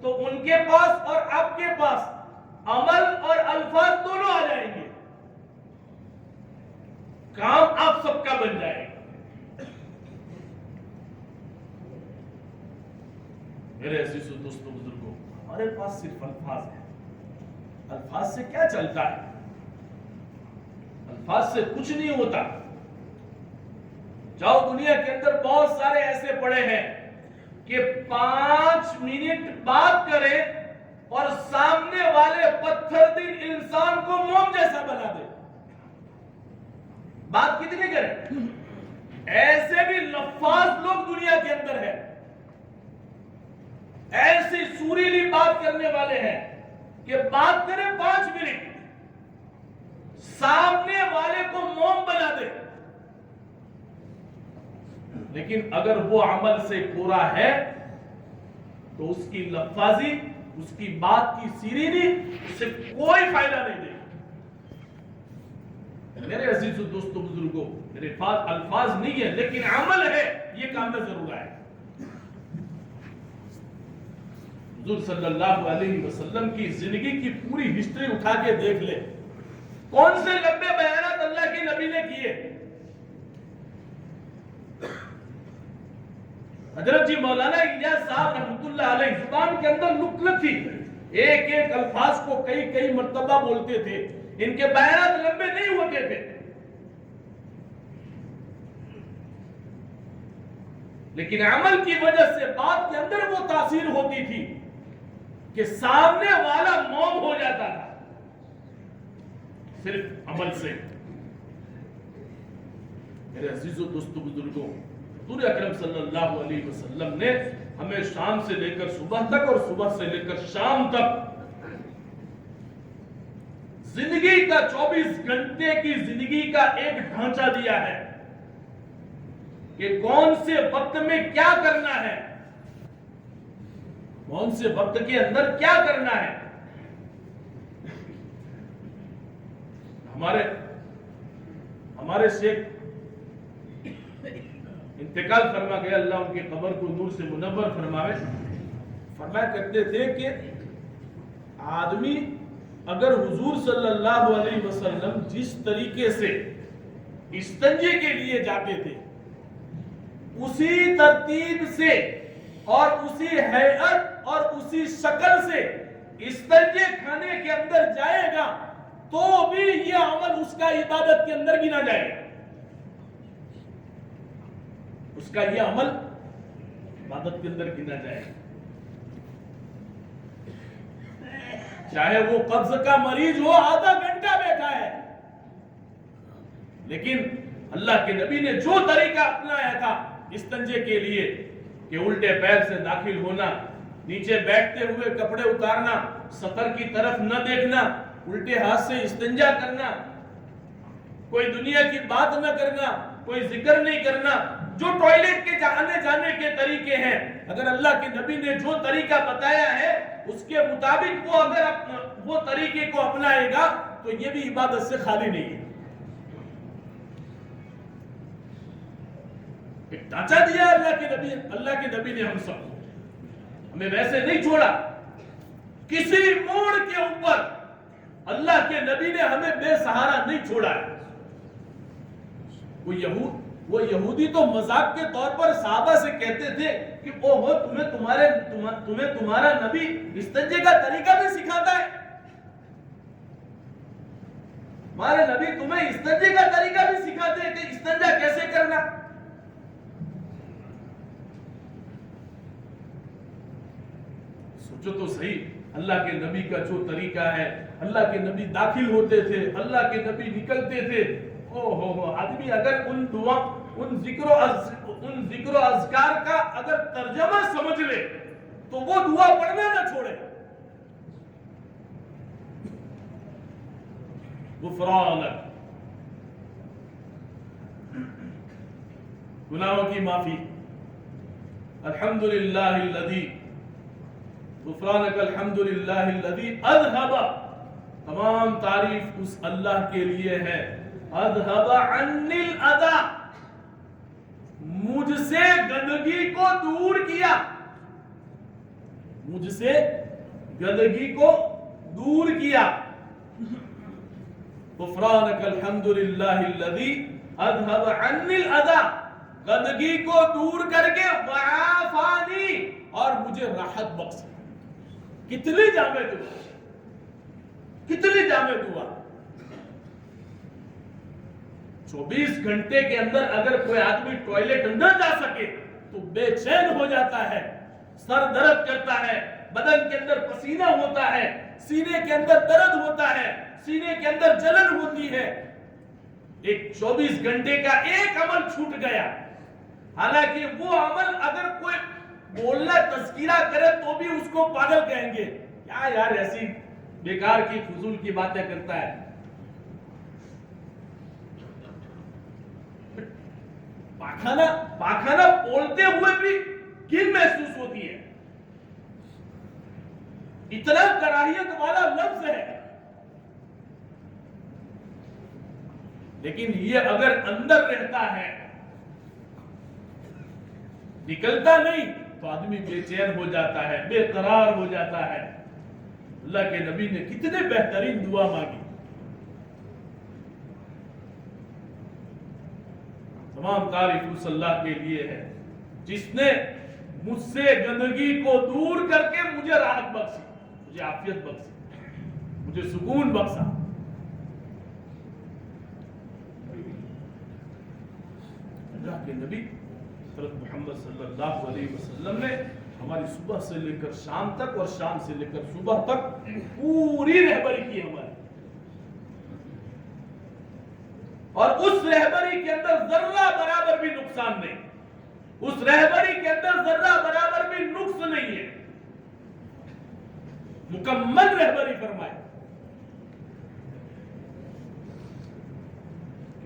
تو ان کے پاس اور آپ کے پاس عمل اور الفاظ دونوں آ جائیں گے، کام آپ سب کا بن جائے گا. میرے عزیز و دوستو بزرگوں، ہمارے پاس صرف الفاظ ہیں. الفاظ سے کیا چلتا ہے؟ الفاظ سے کچھ نہیں ہوتا. جاؤ دنیا کے اندر بہت سارے ایسے پڑے ہیں کہ 5 منٹ بات کرے اور سامنے والے پتھر دل انسان کو موم جیسا بنا دے. بات کتنی کریں؟ ایسے بھی لفاظ لوگ دنیا کے اندر ہیں، ایسی سوریلی بات کرنے والے ہیں کہ بات کرے 5 منٹ، سامنے والے کو موم بنا دے. لیکن اگر وہ عمل سے پورا ہے تو اس کی لفاظی، اس کی بات کی سیرینی اس سے کوئی فائدہ نہیں دے. میرے عزیز و دوستو بزرگوں، میرے پاس الفاظ نہیں ہے لیکن عمل ہے، یہ کام میں ضرور آئے. حضور صلی اللہ علیہ وسلم کی زندگی کی پوری ہسٹری اٹھا کے دیکھ لے، کون سے لمبے بیانات اللہ کے نبی نے کیے. حضرت جی مولانا الیاس صاحب رحمت اللہ علیہ زبان کے اندر نکلت تھی، ایک ایک الفاظ کو کئی مرتبہ بولتے تھے. ان کے بیانات لمبے نہیں ہوتے تھے، لیکن عمل کی وجہ سے بات کے اندر وہ تاثیر ہوتی تھی کہ سامنے والا موم ہو جاتا تھا صرف عمل سے. میرے عزیز و دوستو بزرگوں، حضور اکرم صلی اللہ علیہ وسلم نے ہمیں شام سے لے کر صبح تک اور صبح سے لے کر شام تک زندگی کا 24 گھنٹے کی زندگی کا ایک ڈھانچہ دیا ہے کہ کون سے وقت میں کیا کرنا ہے، کون سے وقت کے اندر کیا کرنا ہے. ہمارے شیخ انتقال فرما گیا، اللہ ان کی قبر کو نور سے منور فرمائے. فرمایا کرتے تھے کہ آدمی اگر حضور صلی اللہ علیہ وسلم جس طریقے سے استنجے کے لیے جاتے تھے اسی ترتیب سے اور اسی ہیئت اور اسی شکل سے استنجے کھانے کے اندر جائے گا تو بھی یہ عمل اس کا عبادت کے اندر گنا جائے گا. اس کا یہ عمل عبادت کے اندر گنا جائے گا. چاہے وہ قبض کا مریض ہو، آدھا گھنٹہ بیٹھا ہے، لیکن اللہ کے نبی نے جو طریقہ اپنایا تھا استنجے کے لیے کہ الٹے پیر سے داخل ہونا، نیچے بیٹھتے ہوئے کپڑے اتارنا، سطر کی طرف نہ دیکھنا، الٹے ہاتھ سے استنجا کرنا، کوئی دنیا کی بات نہ کرنا، کوئی ذکر نہیں کرنا، جو ٹوائلٹ کے آنے جانے کے طریقے ہیں، اگر اللہ کے نبی نے جو طریقہ بتایا ہے اس کے مطابق وہ اگر وہ طریقے کو اپنائے گا تو یہ بھی عبادت سے خالی نہیں ہے. ایک ڈھانچہ دیا اللہ کے نبی نے ہم سب کو، ہمیں ویسے نہیں چھوڑا. کسی موڑ کے اوپر اللہ کے نبی نے ہمیں بے سہارا نہیں چھوڑا ہے. وہ یہودی تو مذاق کے طور پر صحابہ سے کہتے تھے کہ اوہو تمہیں تمہارا نبی استنجے کا طریقہ بھی سکھاتا ہے. ہمارے نبی تمہیں استنجے کا طریقہ بھی سکھاتے ہیں کہ استنجا کیسے کرنا. سوچو تو صحیح، اللہ کے نبی کا جو طریقہ ہے، اللہ کے نبی داخل ہوتے تھے، اللہ کے نبی نکلتے تھے. آدمی اگر ان ذکر و اذکار کا اگر ترجمہ سمجھ لے تو وہ دعا پڑھنا نہ چھوڑے. غفرانک، گناہوں کی معافی. الحمدللہ الذی، غفرانک الحمدللہ الذی اذھب، تمام تعریف اس اللہ کے لیے ہے. اذھب عنی الاذی، مجھ سے گندگی کو دور کیا، مجھ سے گندگی کو دور کیا. غفرانک الحمدللہ الذی اذھب عنی الاذی، گندگی کو دور کر کے وعافانی، اور مجھے راحت بخشا. کتنی جامع دعا، کتنی جامع دعا. 24 گھنٹے کے اندر اگر کوئی آدمی ٹوائلٹ نہ جا سکے تو بے چین ہو جاتا ہے، سر درد کرتا ہے، بدن کے اندر پسینہ ہوتا ہے، سینے کے اندر درد ہوتا ہے، سینے کے اندر جلن ہوتی ہے. ایک 24 گھنٹے کا ایک عمل چھوٹ گیا. حالانکہ وہ عمل اگر کوئی بولنا تذکرہ کرے تو بھی اس کو پاگل کہیں گے، کیا یار ایسی بیکار کی فضول کی باتیں کرتا ہے. پاخانہ بولتے ہوئے بھی گھن محسوس ہوتی ہے. اتنا کراہیت والا لفظ ہے. لیکن یہ اگر اندر رہتا ہے، نکلتا نہیں، تو آدمی بے چین ہو جاتا ہے، بے قرار ہو جاتا ہے. اللہ کے نبی نے کتنے بہترین دعا مانگی. تمام تعریف اس اللہ کے لیے ہے جس نے مجھ سے گندگی کو دور کر کے مجھے راحت بخشی، مجھے عافیت بخشی، مجھے سکون بخشا. اللہ کے نبی حضرت محمد صلی اللہ علیہ وسلم نے ہماری صبح سے لے کر شام تک اور شام سے لے کر صبح تک پوری رہبری کی ہماری، اور اس رہبری کے اندر ذرہ برابر بھی نقصان نہیں، اس رہبری کے اندر ذرہ برابر بھی نقص نہیں ہے. مکمل رہبری فرمائے.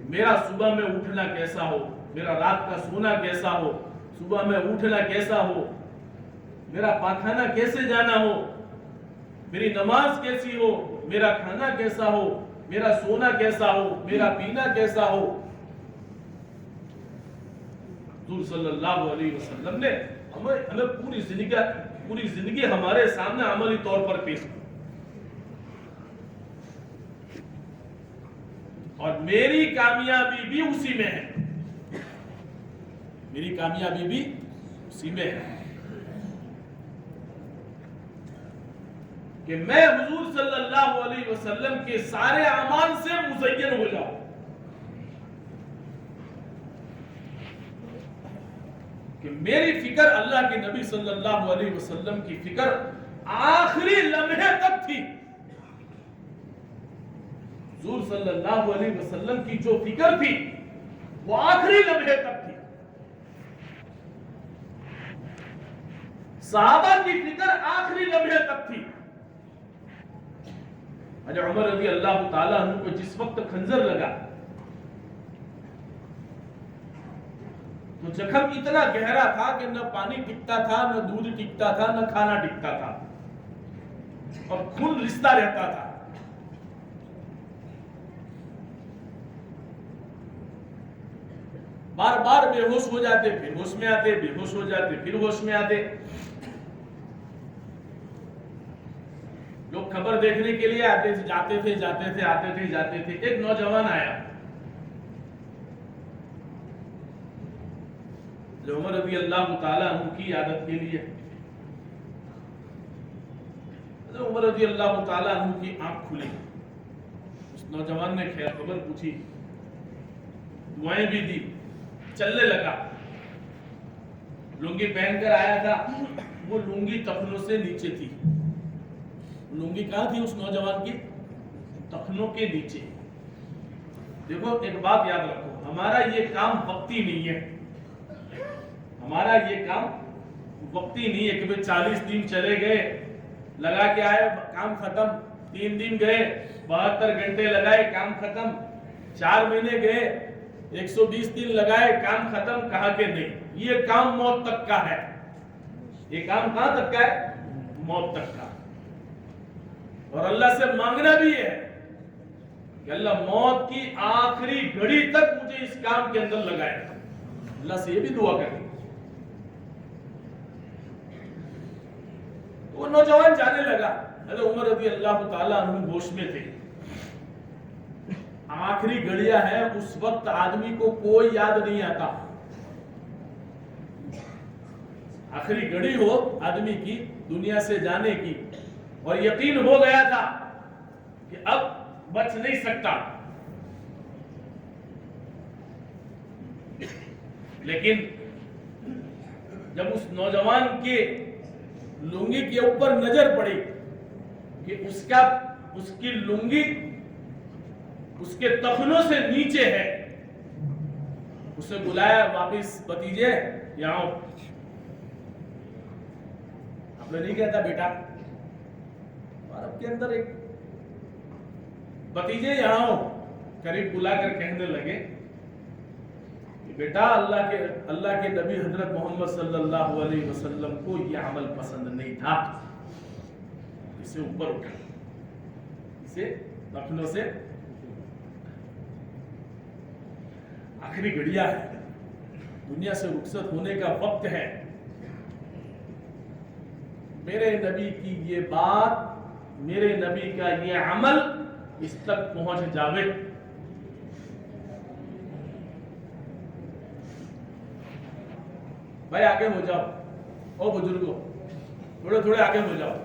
میرا صبح میں اٹھنا کیسا ہو، میرا رات کا سونا کیسا ہو، صبح میں اٹھنا کیسا ہو، میرا پاخانہ کیسے جانا ہو، میری نماز کیسی ہو، میرا کھانا کیسا ہو، میرا سونا کیسا ہو، میرا پینا کیسا ہو. حضور صلی اللہ علیہ وسلم نے ہمیں پوری زندگی ہمارے سامنے عملی طور پر پیش کی. اور میری کامیابی بھی اسی میں ہے، میری کامیابی بھی اسی میں ہے کہ میں حضور صلی اللہ علیہ وسلم کے سارے اعمال سے مزین ہو جاؤں. کہ میری فکر اللہ کے نبی صلی اللہ علیہ وسلم کی فکر آخری لمحے تک تھی. حضور صلی اللہ علیہ وسلم کی جو فکر تھی وہ آخری لمحے تک تھی. صحابہ کی فکر آخری لمحے تک تھی. حضرت عمر رضی اللہ تعالیٰ عنہ کو جس وقت خنجر لگا تو زخم اتنا گہرا تھا کہ نہ پانی ٹکتا تھا، نہ دودھ ٹکتا تھا، نہ کھانا ٹکتا تھا، اور خون رستا رہتا تھا. بار بار بے ہوش ہو جاتے پھر ہوش میں آتے، بے ہوش ہو جاتے پھر ہوش میں آتے. لوگ خبر دیکھنے کے لیے آتے تھے، جاتے تھے، جاتے تھے، آتے تھے، جاتے تھے. ایک نوجوان آیا جو عمر رضی اللہ تعالیٰ عنہ کی عادت کے لیے. عمر رضی اللہ تعالیٰ عنہ کی آنکھ کھلی. اس نوجوان نے خیر خبر پوچھی، دعائیں بھی دی، چلنے لگا. لنگی پہن کر آیا تھا، وہ لنگی ٹخنوں سے نیچے تھی. لنگی کہاں تھی اس نوجوان کی؟ ٹخنوں کے نیچے. دیکھو ایک بات یاد رکھو، ہمارا یہ کام وقتی نہیں ہے. ہمارا یہ کام وقتی نہیں ہے کہ بھئی 40 دن چلے گئے، لگا کے آئے، کام ختم. 3 دن گئے، 72 گھنٹے لگائے، کام ختم. 4 مہینے گئے، 120 دن لگائے، کام ختم. کہا کہ نہیں، یہ کام موت تک کا ہے. یہ کام کہاں تک کا ہے؟ موت تک کا. اور اللہ سے مانگنا بھی ہے کہ اللہ موت کی آخری گھڑی تک مجھے اس کام کے اندر لگائے. اللہ سے یہ بھی دعا کریں. وہ نوجوان جانے لگا. حضرت عمر رضی اللہ تعالیٰ عنہ ہوش میں تھے. آخری گھڑیاں ہیں، اس وقت آدمی کو کوئی یاد نہیں آتا. آخری گھڑی ہو آدمی کی دنیا سے جانے کی، اور یقین ہو گیا تھا کہ اب بچ نہیں سکتا. لیکن جب اس نوجوان کے لنگی کے اوپر نظر پڑی کہ اس کی لنگی اس کے ٹخنوں سے نیچے ہے، اسے بلایا واپس، بھتیجے یہاں آؤ. آپ نے نہیں کہتا بیٹا، عرب کے اندر ایک بھتیجے یہاں آؤ، قریب بلا کر کہنے لگے کہ بیٹا اللہ کے نبی حضرت محمد صلی اللہ علیہ وسلم کو یہ عمل پسند نہیں تھا. اسے اوپر اٹھا، اسے ٹخنوں سے. آخری گھڑیاں ہے، دنیا سے رخصت ہونے کا وقت ہے. میرے نبی کی یہ بات، میرے نبی کا یہ عمل اس تک پہنچ جاوے. بھائی آگے ہو جاؤ، او بزرگوں تھوڑے تھوڑے آگے ہو جاؤ.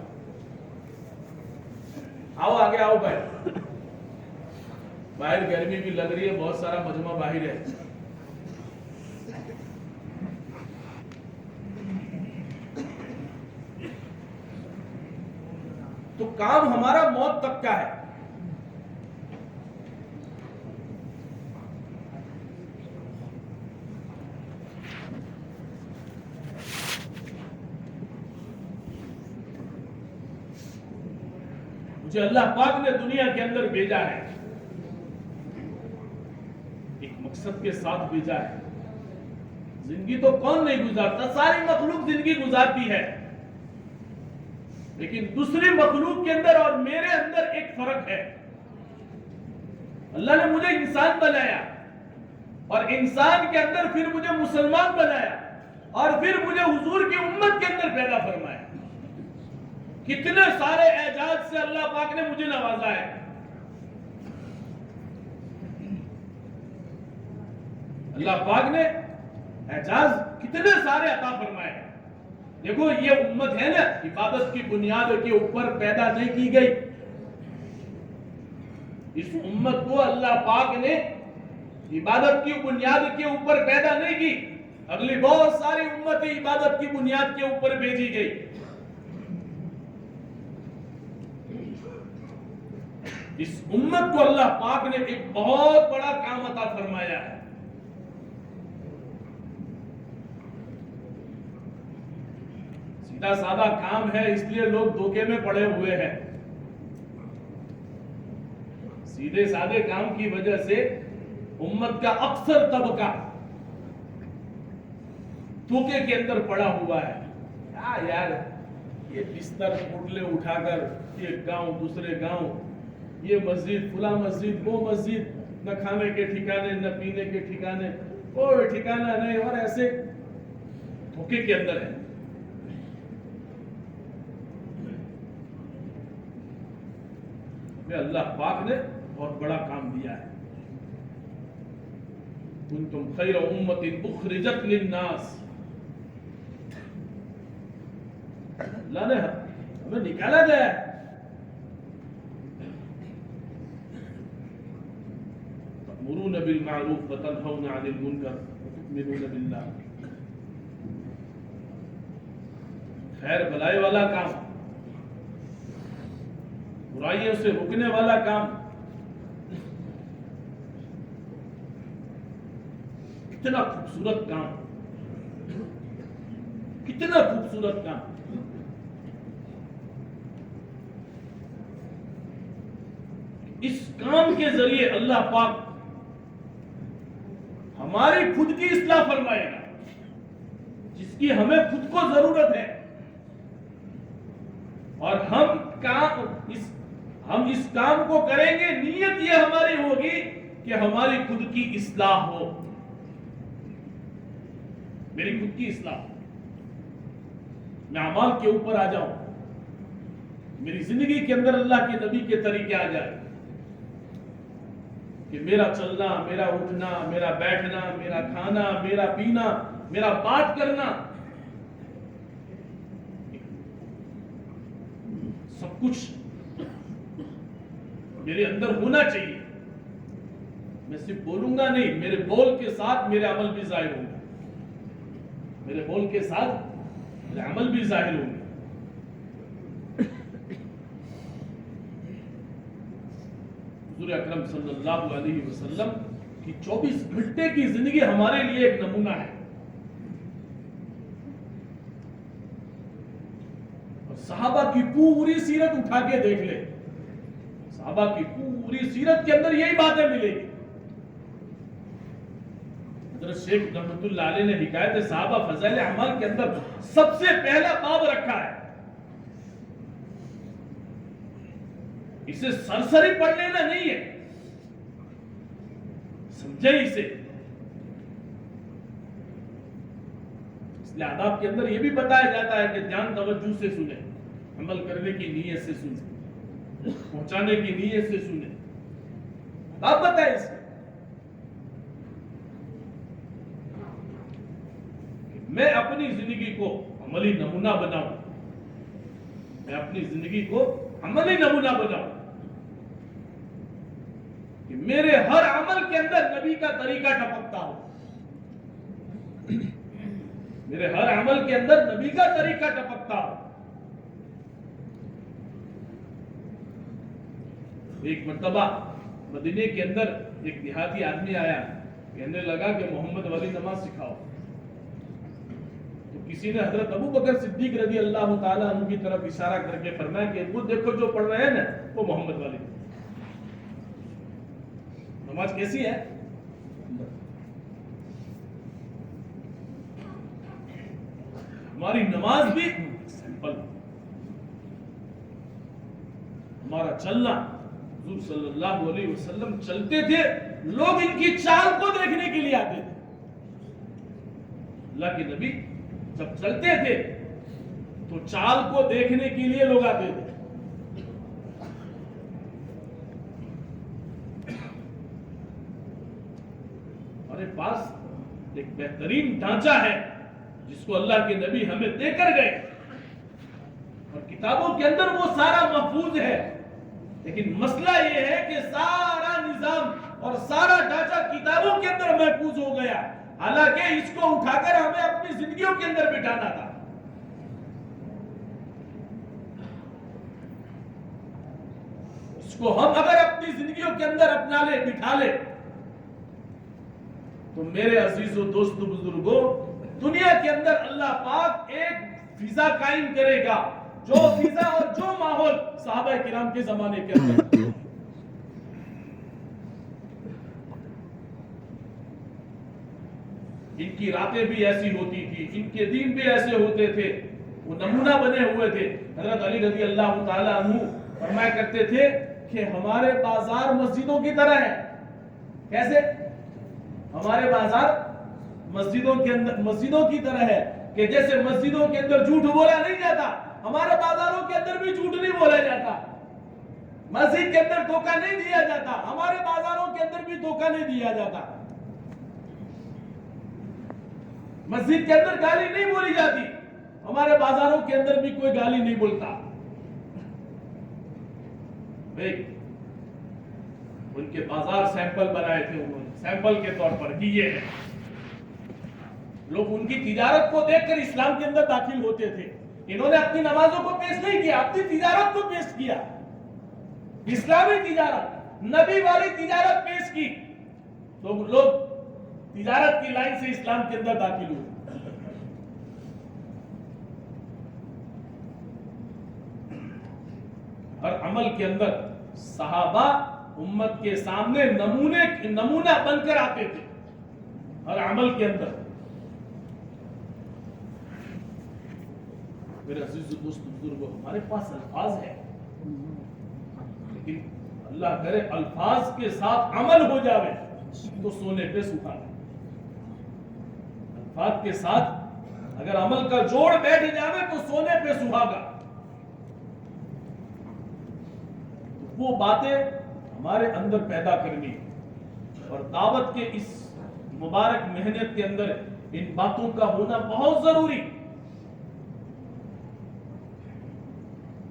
آؤ آگے آؤ بھائی. باہر گرمی بھی لگ رہی ہے، بہت سارا مجمع باہر ہے. تو کام ہمارا موت تک کا ہے. مجھے اللہ پاک نے دنیا کے اندر بھیجا ہے، ایک مقصد کے ساتھ بھیجا ہے. زندگی تو کون نہیں گزارتا، ساری مخلوق زندگی گزارتی ہے. لیکن دوسری مخلوق کے اندر اور میرے اندر ایک فرق ہے. اللہ نے مجھے انسان بنایا، اور انسان کے اندر پھر مجھے مسلمان بنایا، اور پھر مجھے حضور کی امت کے اندر پیدا فرمایا. کتنے سارے اعزاز سے اللہ پاک نے مجھے نوازا ہے. اللہ پاک نے اعزاز کتنے سارے عطا فرمائے. دیکھو یہ امت ہے نا، عبادت کی بنیاد کے اوپر پیدا نہیں کی گئی. اس امت کو اللہ پاک نے عبادت کی بنیاد کے اوپر پیدا نہیں کی. اگلی بہت ساری امتیں عبادت کی بنیاد کے اوپر بھیجی گئی. اس امت کو اللہ پاک نے ایک بہت بڑا کام عطا فرمایا ہے. سیدھا سادہ کام ہے، اس لیے لوگ دھوکے میں پڑے ہوئے ہیں. سیدھے سادے کام کی وجہ سے امت کا اکثر طبقہ دھوکے کے اندر پڑا ہوا ہے. کیا یار، یہ بستر اٹھلے اٹھا کر ایک گاؤں دوسرے گاؤں، یہ مسجد فلاں مسجد وہ مسجد، نہ کھانے کے ٹھکانے نہ پینے کے ٹھکانے. کوئی ٹھکانہ نہیں اور ایسے دھوکے کے اندر ہے. اللہ پاک نے بہت بڑا کام دیا ہے. کنتم خیر امت اخرجت للناس. اللہ نے ہمیں نکالا گیا ہے. تأمرون بالمعروف وتنهون عن المنکر وتؤمنون باللہ. خیر بھلائی والا کام، برائیوں سے روکنے والا کام، کتنا خوبصورت کام، کتنا خوبصورت کام. اس کام کے ذریعے اللہ پاک ہماری خود کی اصلاح فرمائے گا، جس کی ہمیں خود کو ضرورت ہے. اور ہم اس کام کو کریں گے، نیت یہ ہماری ہوگی کہ ہماری خود کی اصلاح ہو، میری خود کی اصلاح، میں اعمال کے اوپر آ جاؤں، میری زندگی کے اندر اللہ کے نبی کے طریقے آ جائے، کہ میرا چلنا، میرا اٹھنا، میرا بیٹھنا، میرا کھانا، میرا پینا، میرا بات کرنا، سب کچھ میرے اندر ہونا چاہیے. میں صرف بولوں گا نہیں، میرے بول کے ساتھ میرے عمل بھی ظاہر ہوں گے، میرے بول کے ساتھ میرے عمل بھی ظاہر ہوں گے. حضور اکرم صلی اللہ علیہ وسلم کی 24 گھنٹے کی زندگی ہمارے لیے ایک نمونہ ہے. اور صحابہ کی پوری سیرت اٹھا کے دیکھ لے، صحابہ کی پوری سیرت کے اندر یہی باتیں ملے گی. حضرت شیخ رحمت اللہ علیہ نے حکایت صحابہ فضائل اعمال کے اندر سب سے پہلا باب رکھا ہے. اسے سرسری پڑھ لینا نہیں ہے، سمجھے اسے. اس لیے آداب کے اندر یہ بھی بتایا جاتا ہے کہ دھیان توجہ سے سنیں، عمل کرنے کی نیت سے سنیں، پہنچانے کی نیت سے سنیں. آپ بتائیں اسے میں اپنی زندگی کو عملی نمونہ بناؤں، میں اپنی زندگی کو عملی نمونہ بناؤں کہ میرے ہر عمل کے اندر نبی کا طریقہ ٹپکتا ہو، میرے ہر عمل کے اندر نبی کا طریقہ ٹپکتا ہو. ایک مرتبہ مدینے کے اندر ایک دیہاتی آدمی آیا، کہنے لگا کہ محمد والی نماز سکھاؤ. تو کسی نے حضرت ابو بکر صدیق رضی اللہ تعالیٰ عنہ کی طرف اشارہ کر کے فرمایا کہ وہ دیکھو جو پڑھ رہے ہیں نا وہ محمد والی نماز کیسی ہے. ہماری نماز بھی سمپل، ہمارا چلنا، حضور صلی اللہ علیہ وسلم چلتے تھے، لوگ ان کی چال کو دیکھنے کے لیے آتے تھے. اللہ کے نبی جب چلتے تھے تو چال کو دیکھنے کے لیے لوگ آتے تھے. ہمارے پاس ایک بہترین ڈھانچہ ہے جس کو اللہ کے نبی ہمیں دے کر گئے، اور کتابوں کے اندر وہ سارا محفوظ ہے. لیکن مسئلہ یہ ہے کہ سارا نظام اور سارا ڈھانچہ کتابوں کے اندر محفوظ ہو گیا، حالانکہ اس کو اٹھا کر ہمیں اپنی زندگیوں کے اندر بٹھانا تھا. اس کو ہم اگر اپنی زندگیوں کے اندر اپنا لے، بٹھا لے، تو میرے عزیز و دوست بزرگوں، دنیا کے اندر اللہ پاک ایک فضا قائم کرے گا، جو فضا اور جو ماحول صحابہ کرام کے زمانے کے اندر. ان کی راتیں بھی ایسی ہوتی تھی، ان کے دن بھی ایسے ہوتے تھے، وہ نمونہ بنے ہوئے تھے. حضرت علی رضی اللہ تعالی عنہ فرمایا کرتے تھے کہ ہمارے بازار مسجدوں کی طرح ہے. کیسے؟ ہمارے بازار مسجدوں کی طرح ہے کہ جیسے مسجدوں کے اندر جھوٹ بولا نہیں جاتا، ہمارے بازاروں کے اندر بھی جھوٹ نہیں بولا جاتا، مسجد کے اندر دھوکہ نہیں دیا جاتا، ہمارے بازاروں کے اندر بھی دھوکہ نہیں دیا جاتا، مسجد کے اندر گالی نہیں بولی جاتی، ہمارے بازاروں کے اندر بھی کوئی گالی نہیں بولتا۔ ان کے بازار سیمپل بنائے تھے، انہوں نے سیمپل کے طور پر کہ یہ ہے، لوگ ان کی تجارت کو دیکھ کر اسلام کے اندر داخل ہوتے تھے۔ انہوں نے اپنی نمازوں کو پیش نہیں کیا، اپنی تجارت کو پیش کیا، اسلامی تجارت، نبی والی تجارت پیش کی، تو لوگ تجارت کی لائن سے اسلام کے اندر داخل ہوئے۔ ہر عمل کے اندر صحابہ امت کے سامنے نمونہ بن کر آتے تھے، ہر عمل کے اندر۔ میرے عزیز دوست بزرگوں، ہمارے پاس الفاظ ہیں، لیکن اللہ کرے الفاظ کے ساتھ عمل ہو جاوے تو سونے پہ سہاگا۔ الفاظ کے ساتھ اگر عمل کا جوڑ بیٹھ جاوے تو سونے پہ سہاگا۔ وہ باتیں ہمارے اندر پیدا کرنی، اور دعوت کے اس مبارک محنت کے اندر ان باتوں کا ہونا بہت ضروری،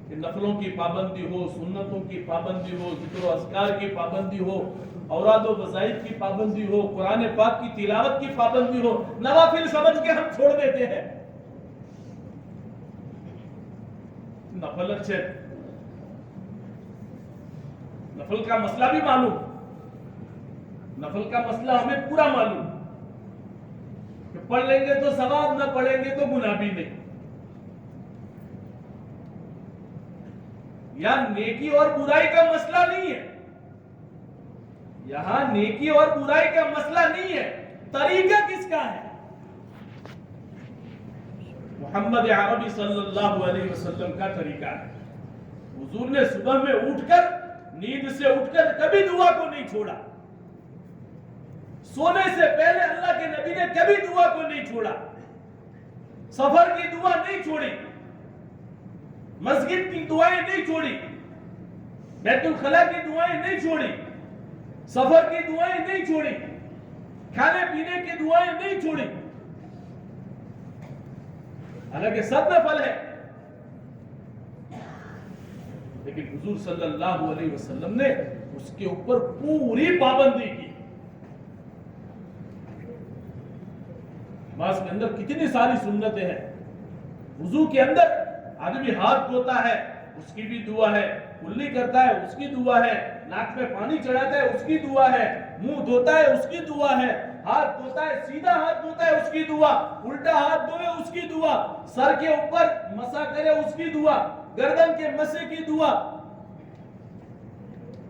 کہ نفلوں کی پابندی ہو، سنتوں کی پابندی ہو، ذکر و اذکار کی پابندی ہو، اوراد و وظائف کی پابندی ہو، قرآن پاک کی تلاوت کی پابندی ہو۔ نوافل سمجھ کے ہم چھوڑ دیتے ہیں، نفل اچھے، نفل کا مسئلہ بھی معلوم، نفل کا مسئلہ ہمیں پورا معلوم کہ پڑھ لیں گے تو ثواب، نہ پڑھیں گے تو گناہ بھی نہیں۔ یہاں نیکی اور برائی کا مسئلہ نہیں ہے، یہاں نیکی اور برائی کا مسئلہ نہیں ہے، طریقہ کس کا ہے؟ محمد عربی صلی اللہ علیہ وسلم کا طریقہ ہے۔ حضور نے صبح میں اٹھ کر، نیند سے اٹھ کر کبھی دعا کو نہیں چھوڑا، سونے سے پہلے اللہ کے نبی نے کبھی دعا کو نہیں چھوڑا، سفر کی دعا نہیں چھوڑی، مسجد کی دعائیں نہیں چھوڑی، بیت الخلا کی دعائیں نہیں چھوڑی، سفر کی دعائیں نہیں چھوڑی، کھانے پینے کی دعائیں نہیں چھوڑی، حالانکہ سب نفل ہے، لیکن حضور صلی اللہ علیہ وسلم نے اس کے اوپر پوری پابندی کی۔ نماز کے اندر کتنی ساری سنتیں ہیں، وضو کے اندر آدمی ہاتھ دھوتا ہے اس کی بھی دعا ہے، کلی کرتا ہے اس کی دعا ہے، ناک میں پانی چڑھاتا ہے اس کی دعا ہے، منہ دھوتا ہے اس کی دعا ہے، ہاتھ دھوتا ہے سیدھا ہاتھ دھوتا ہے اس کی دعا، الٹا ہاتھ دھوئے اس کی دعا، سر کے اوپر مسا کرے اس کی دعا، گردن کے مسے کی دعا،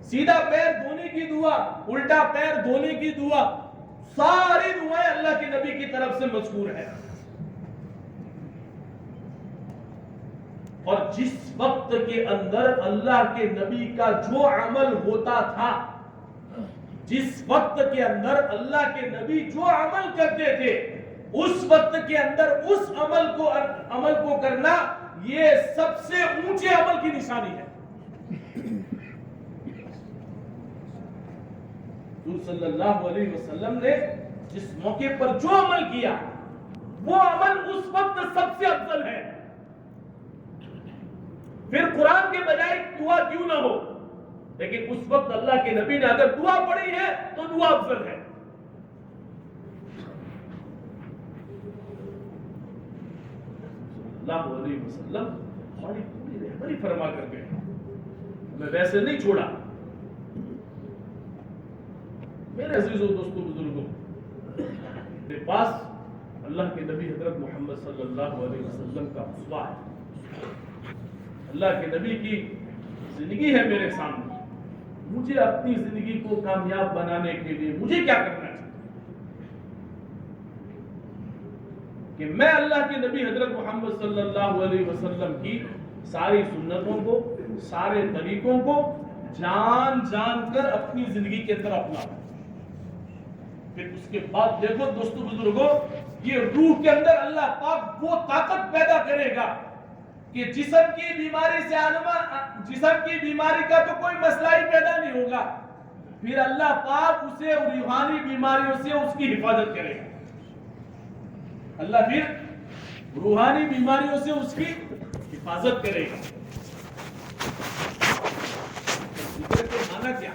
سیدھا پیر دھونے کی دعا، الٹا پیر دھونے کی دعا، ساری دعائیں اللہ کے نبی کی طرف سے مذکور ہے۔ اور جس وقت کے اندر اللہ کے نبی کا جو عمل ہوتا تھا، جس وقت کے اندر اللہ کے نبی جو عمل کرتے تھے، اس وقت کے اندر اس عمل کو کرنا یہ سب سے اونچے عمل کی نشانی ہے۔ حضور صلی اللہ علیہ وسلم نے جس موقع پر جو عمل کیا وہ عمل اس وقت سب سے افضل ہے۔ پھر قرآن کے بجائے دعا کیوں نہ ہو، لیکن اس وقت اللہ کے نبی نے اگر دعا پڑھی ہے تو دعا افضل ہے۔ اللہ علیہ وسلم ہماری پوری رہبری فرما کر گئے، ہمیں ویسے نہیں چھوڑا۔ میرے عزیزوں دوستوں بزرگوں، میرے پاس اللہ کے نبی حضرت محمد صلی اللہ علیہ وسلم کا اسوہ ہے، اللہ کے نبی کی زندگی ہے میرے سامنے۔ مجھے اپنی زندگی کو کامیاب بنانے کے لیے مجھے کیا کرنا چاہیے کہ میں اللہ کے نبی حضرت محمد صلی اللہ علیہ وسلم کی ساری سنتوں کو، سارے طریقوں کو جان کر اپنی زندگی کے اندر اپناؤں۔ پھر اس کے بعد دیکھو دوستو بزرگوں، یہ روح کے اندر اللہ پاک وہ طاقت پیدا کرے گا کہ جسم کی بیماری سے جسم کی بیماری کا تو کوئی مسئلہ ہی پیدا نہیں ہوگا، پھر اللہ پاک اسے روحانی بیماریوں سے اس کی حفاظت کرے گا۔ اللہ پھر روحانی بیماریوں سے اس کی حفاظت کرے گا۔ ذکر کے معنی کیا؟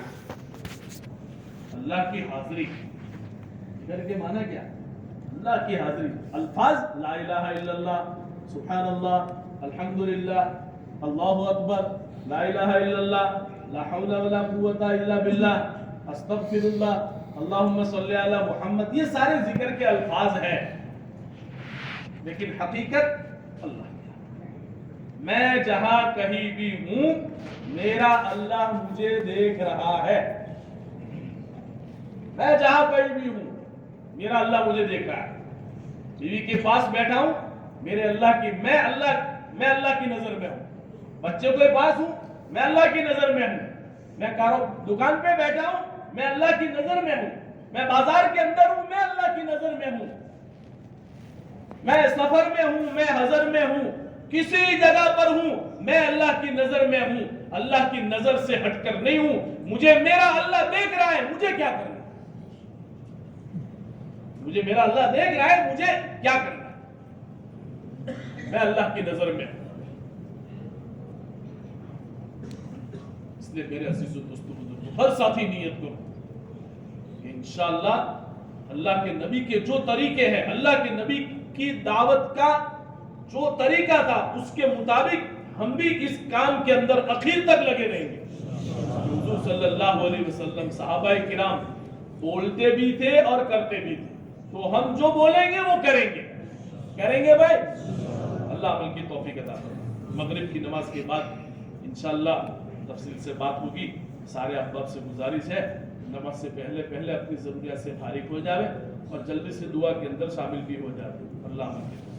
اللہ کی حاضری۔ ذکر کے معنی کیا؟ اللہ کی حاضری۔ الفاظ لا الہ الا اللہ، سبحان اللہ، الحمدللہ، اللہ اکبر، لا الہ الا اللہ، لا حول ولا قوت الا باللہ، استغفر اللہ، اللہم صلی علی محمد، یہ سارے ذکر کے الفاظ ہیں، لیکن حقیقت اللہ کی۔ میں جہاں کہیں بھی ہوں میرا اللہ مجھے دیکھ رہا ہے۔ میں جہاں کہیں بھی ہوں میرا اللہ مجھے دیکھ رہا ہے۔ بیوی کے پاس بیٹھا ہوں میرے اللہ کی میں اللہ کی نظر میں ہوں۔ بچوں کے پاس ہوں میں اللہ کی نظر میں ہوں۔ میں دکان پہ بیٹھا ہوں میں اللہ کی نظر میں ہوں۔ میں بازار کے اندر ہوں میں اللہ کی نظر میں ہوں۔ میں سفر میں ہوں میں حضر میں ہوں، کسی جگہ پر ہوں میں اللہ کی نظر میں ہوں۔ اللہ کی نظر سے ہٹ کر نہیں ہوں۔ مجھے میرا اللہ دیکھ رہا ہے، مجھے کیا کرنا؟ مجھے میرا اللہ دیکھ رہا ہے، مجھے کیا کرنا؟ میں اللہ کی نظر میں ہوں۔ اس لیے میرے عزیز و دوستو بزرگوں، ہر ساتھی نیت کرو کہ انشاءاللہ اللہ کے نبی کے جو طریقے ہیں، اللہ کے نبی کی دعوت کا جو طریقہ تھا اس کے مطابق ہم بھی اس کام کے اندر اخیر تک لگے رہیں گے۔ حضور صلی اللہ علیہ وسلم صحابہ کرام بولتے بھی تھے اور کرتے بھی تھے، تو ہم جو بولیں گے وہ کریں گے بھائی۔ اللہ عمل کی توفیق عطا فرمائے۔ مغرب کی نماز کے بعد انشاءاللہ تفصیل سے بات ہوگی۔ سارے احباب سے گزارش ہے نماز سے پہلے اپنی ضروریات سے فارغ ہو جاوے اور جلدی سے دعا کے اندر شامل بھی ہو جاوے۔ اللہ عمل کی توفیق۔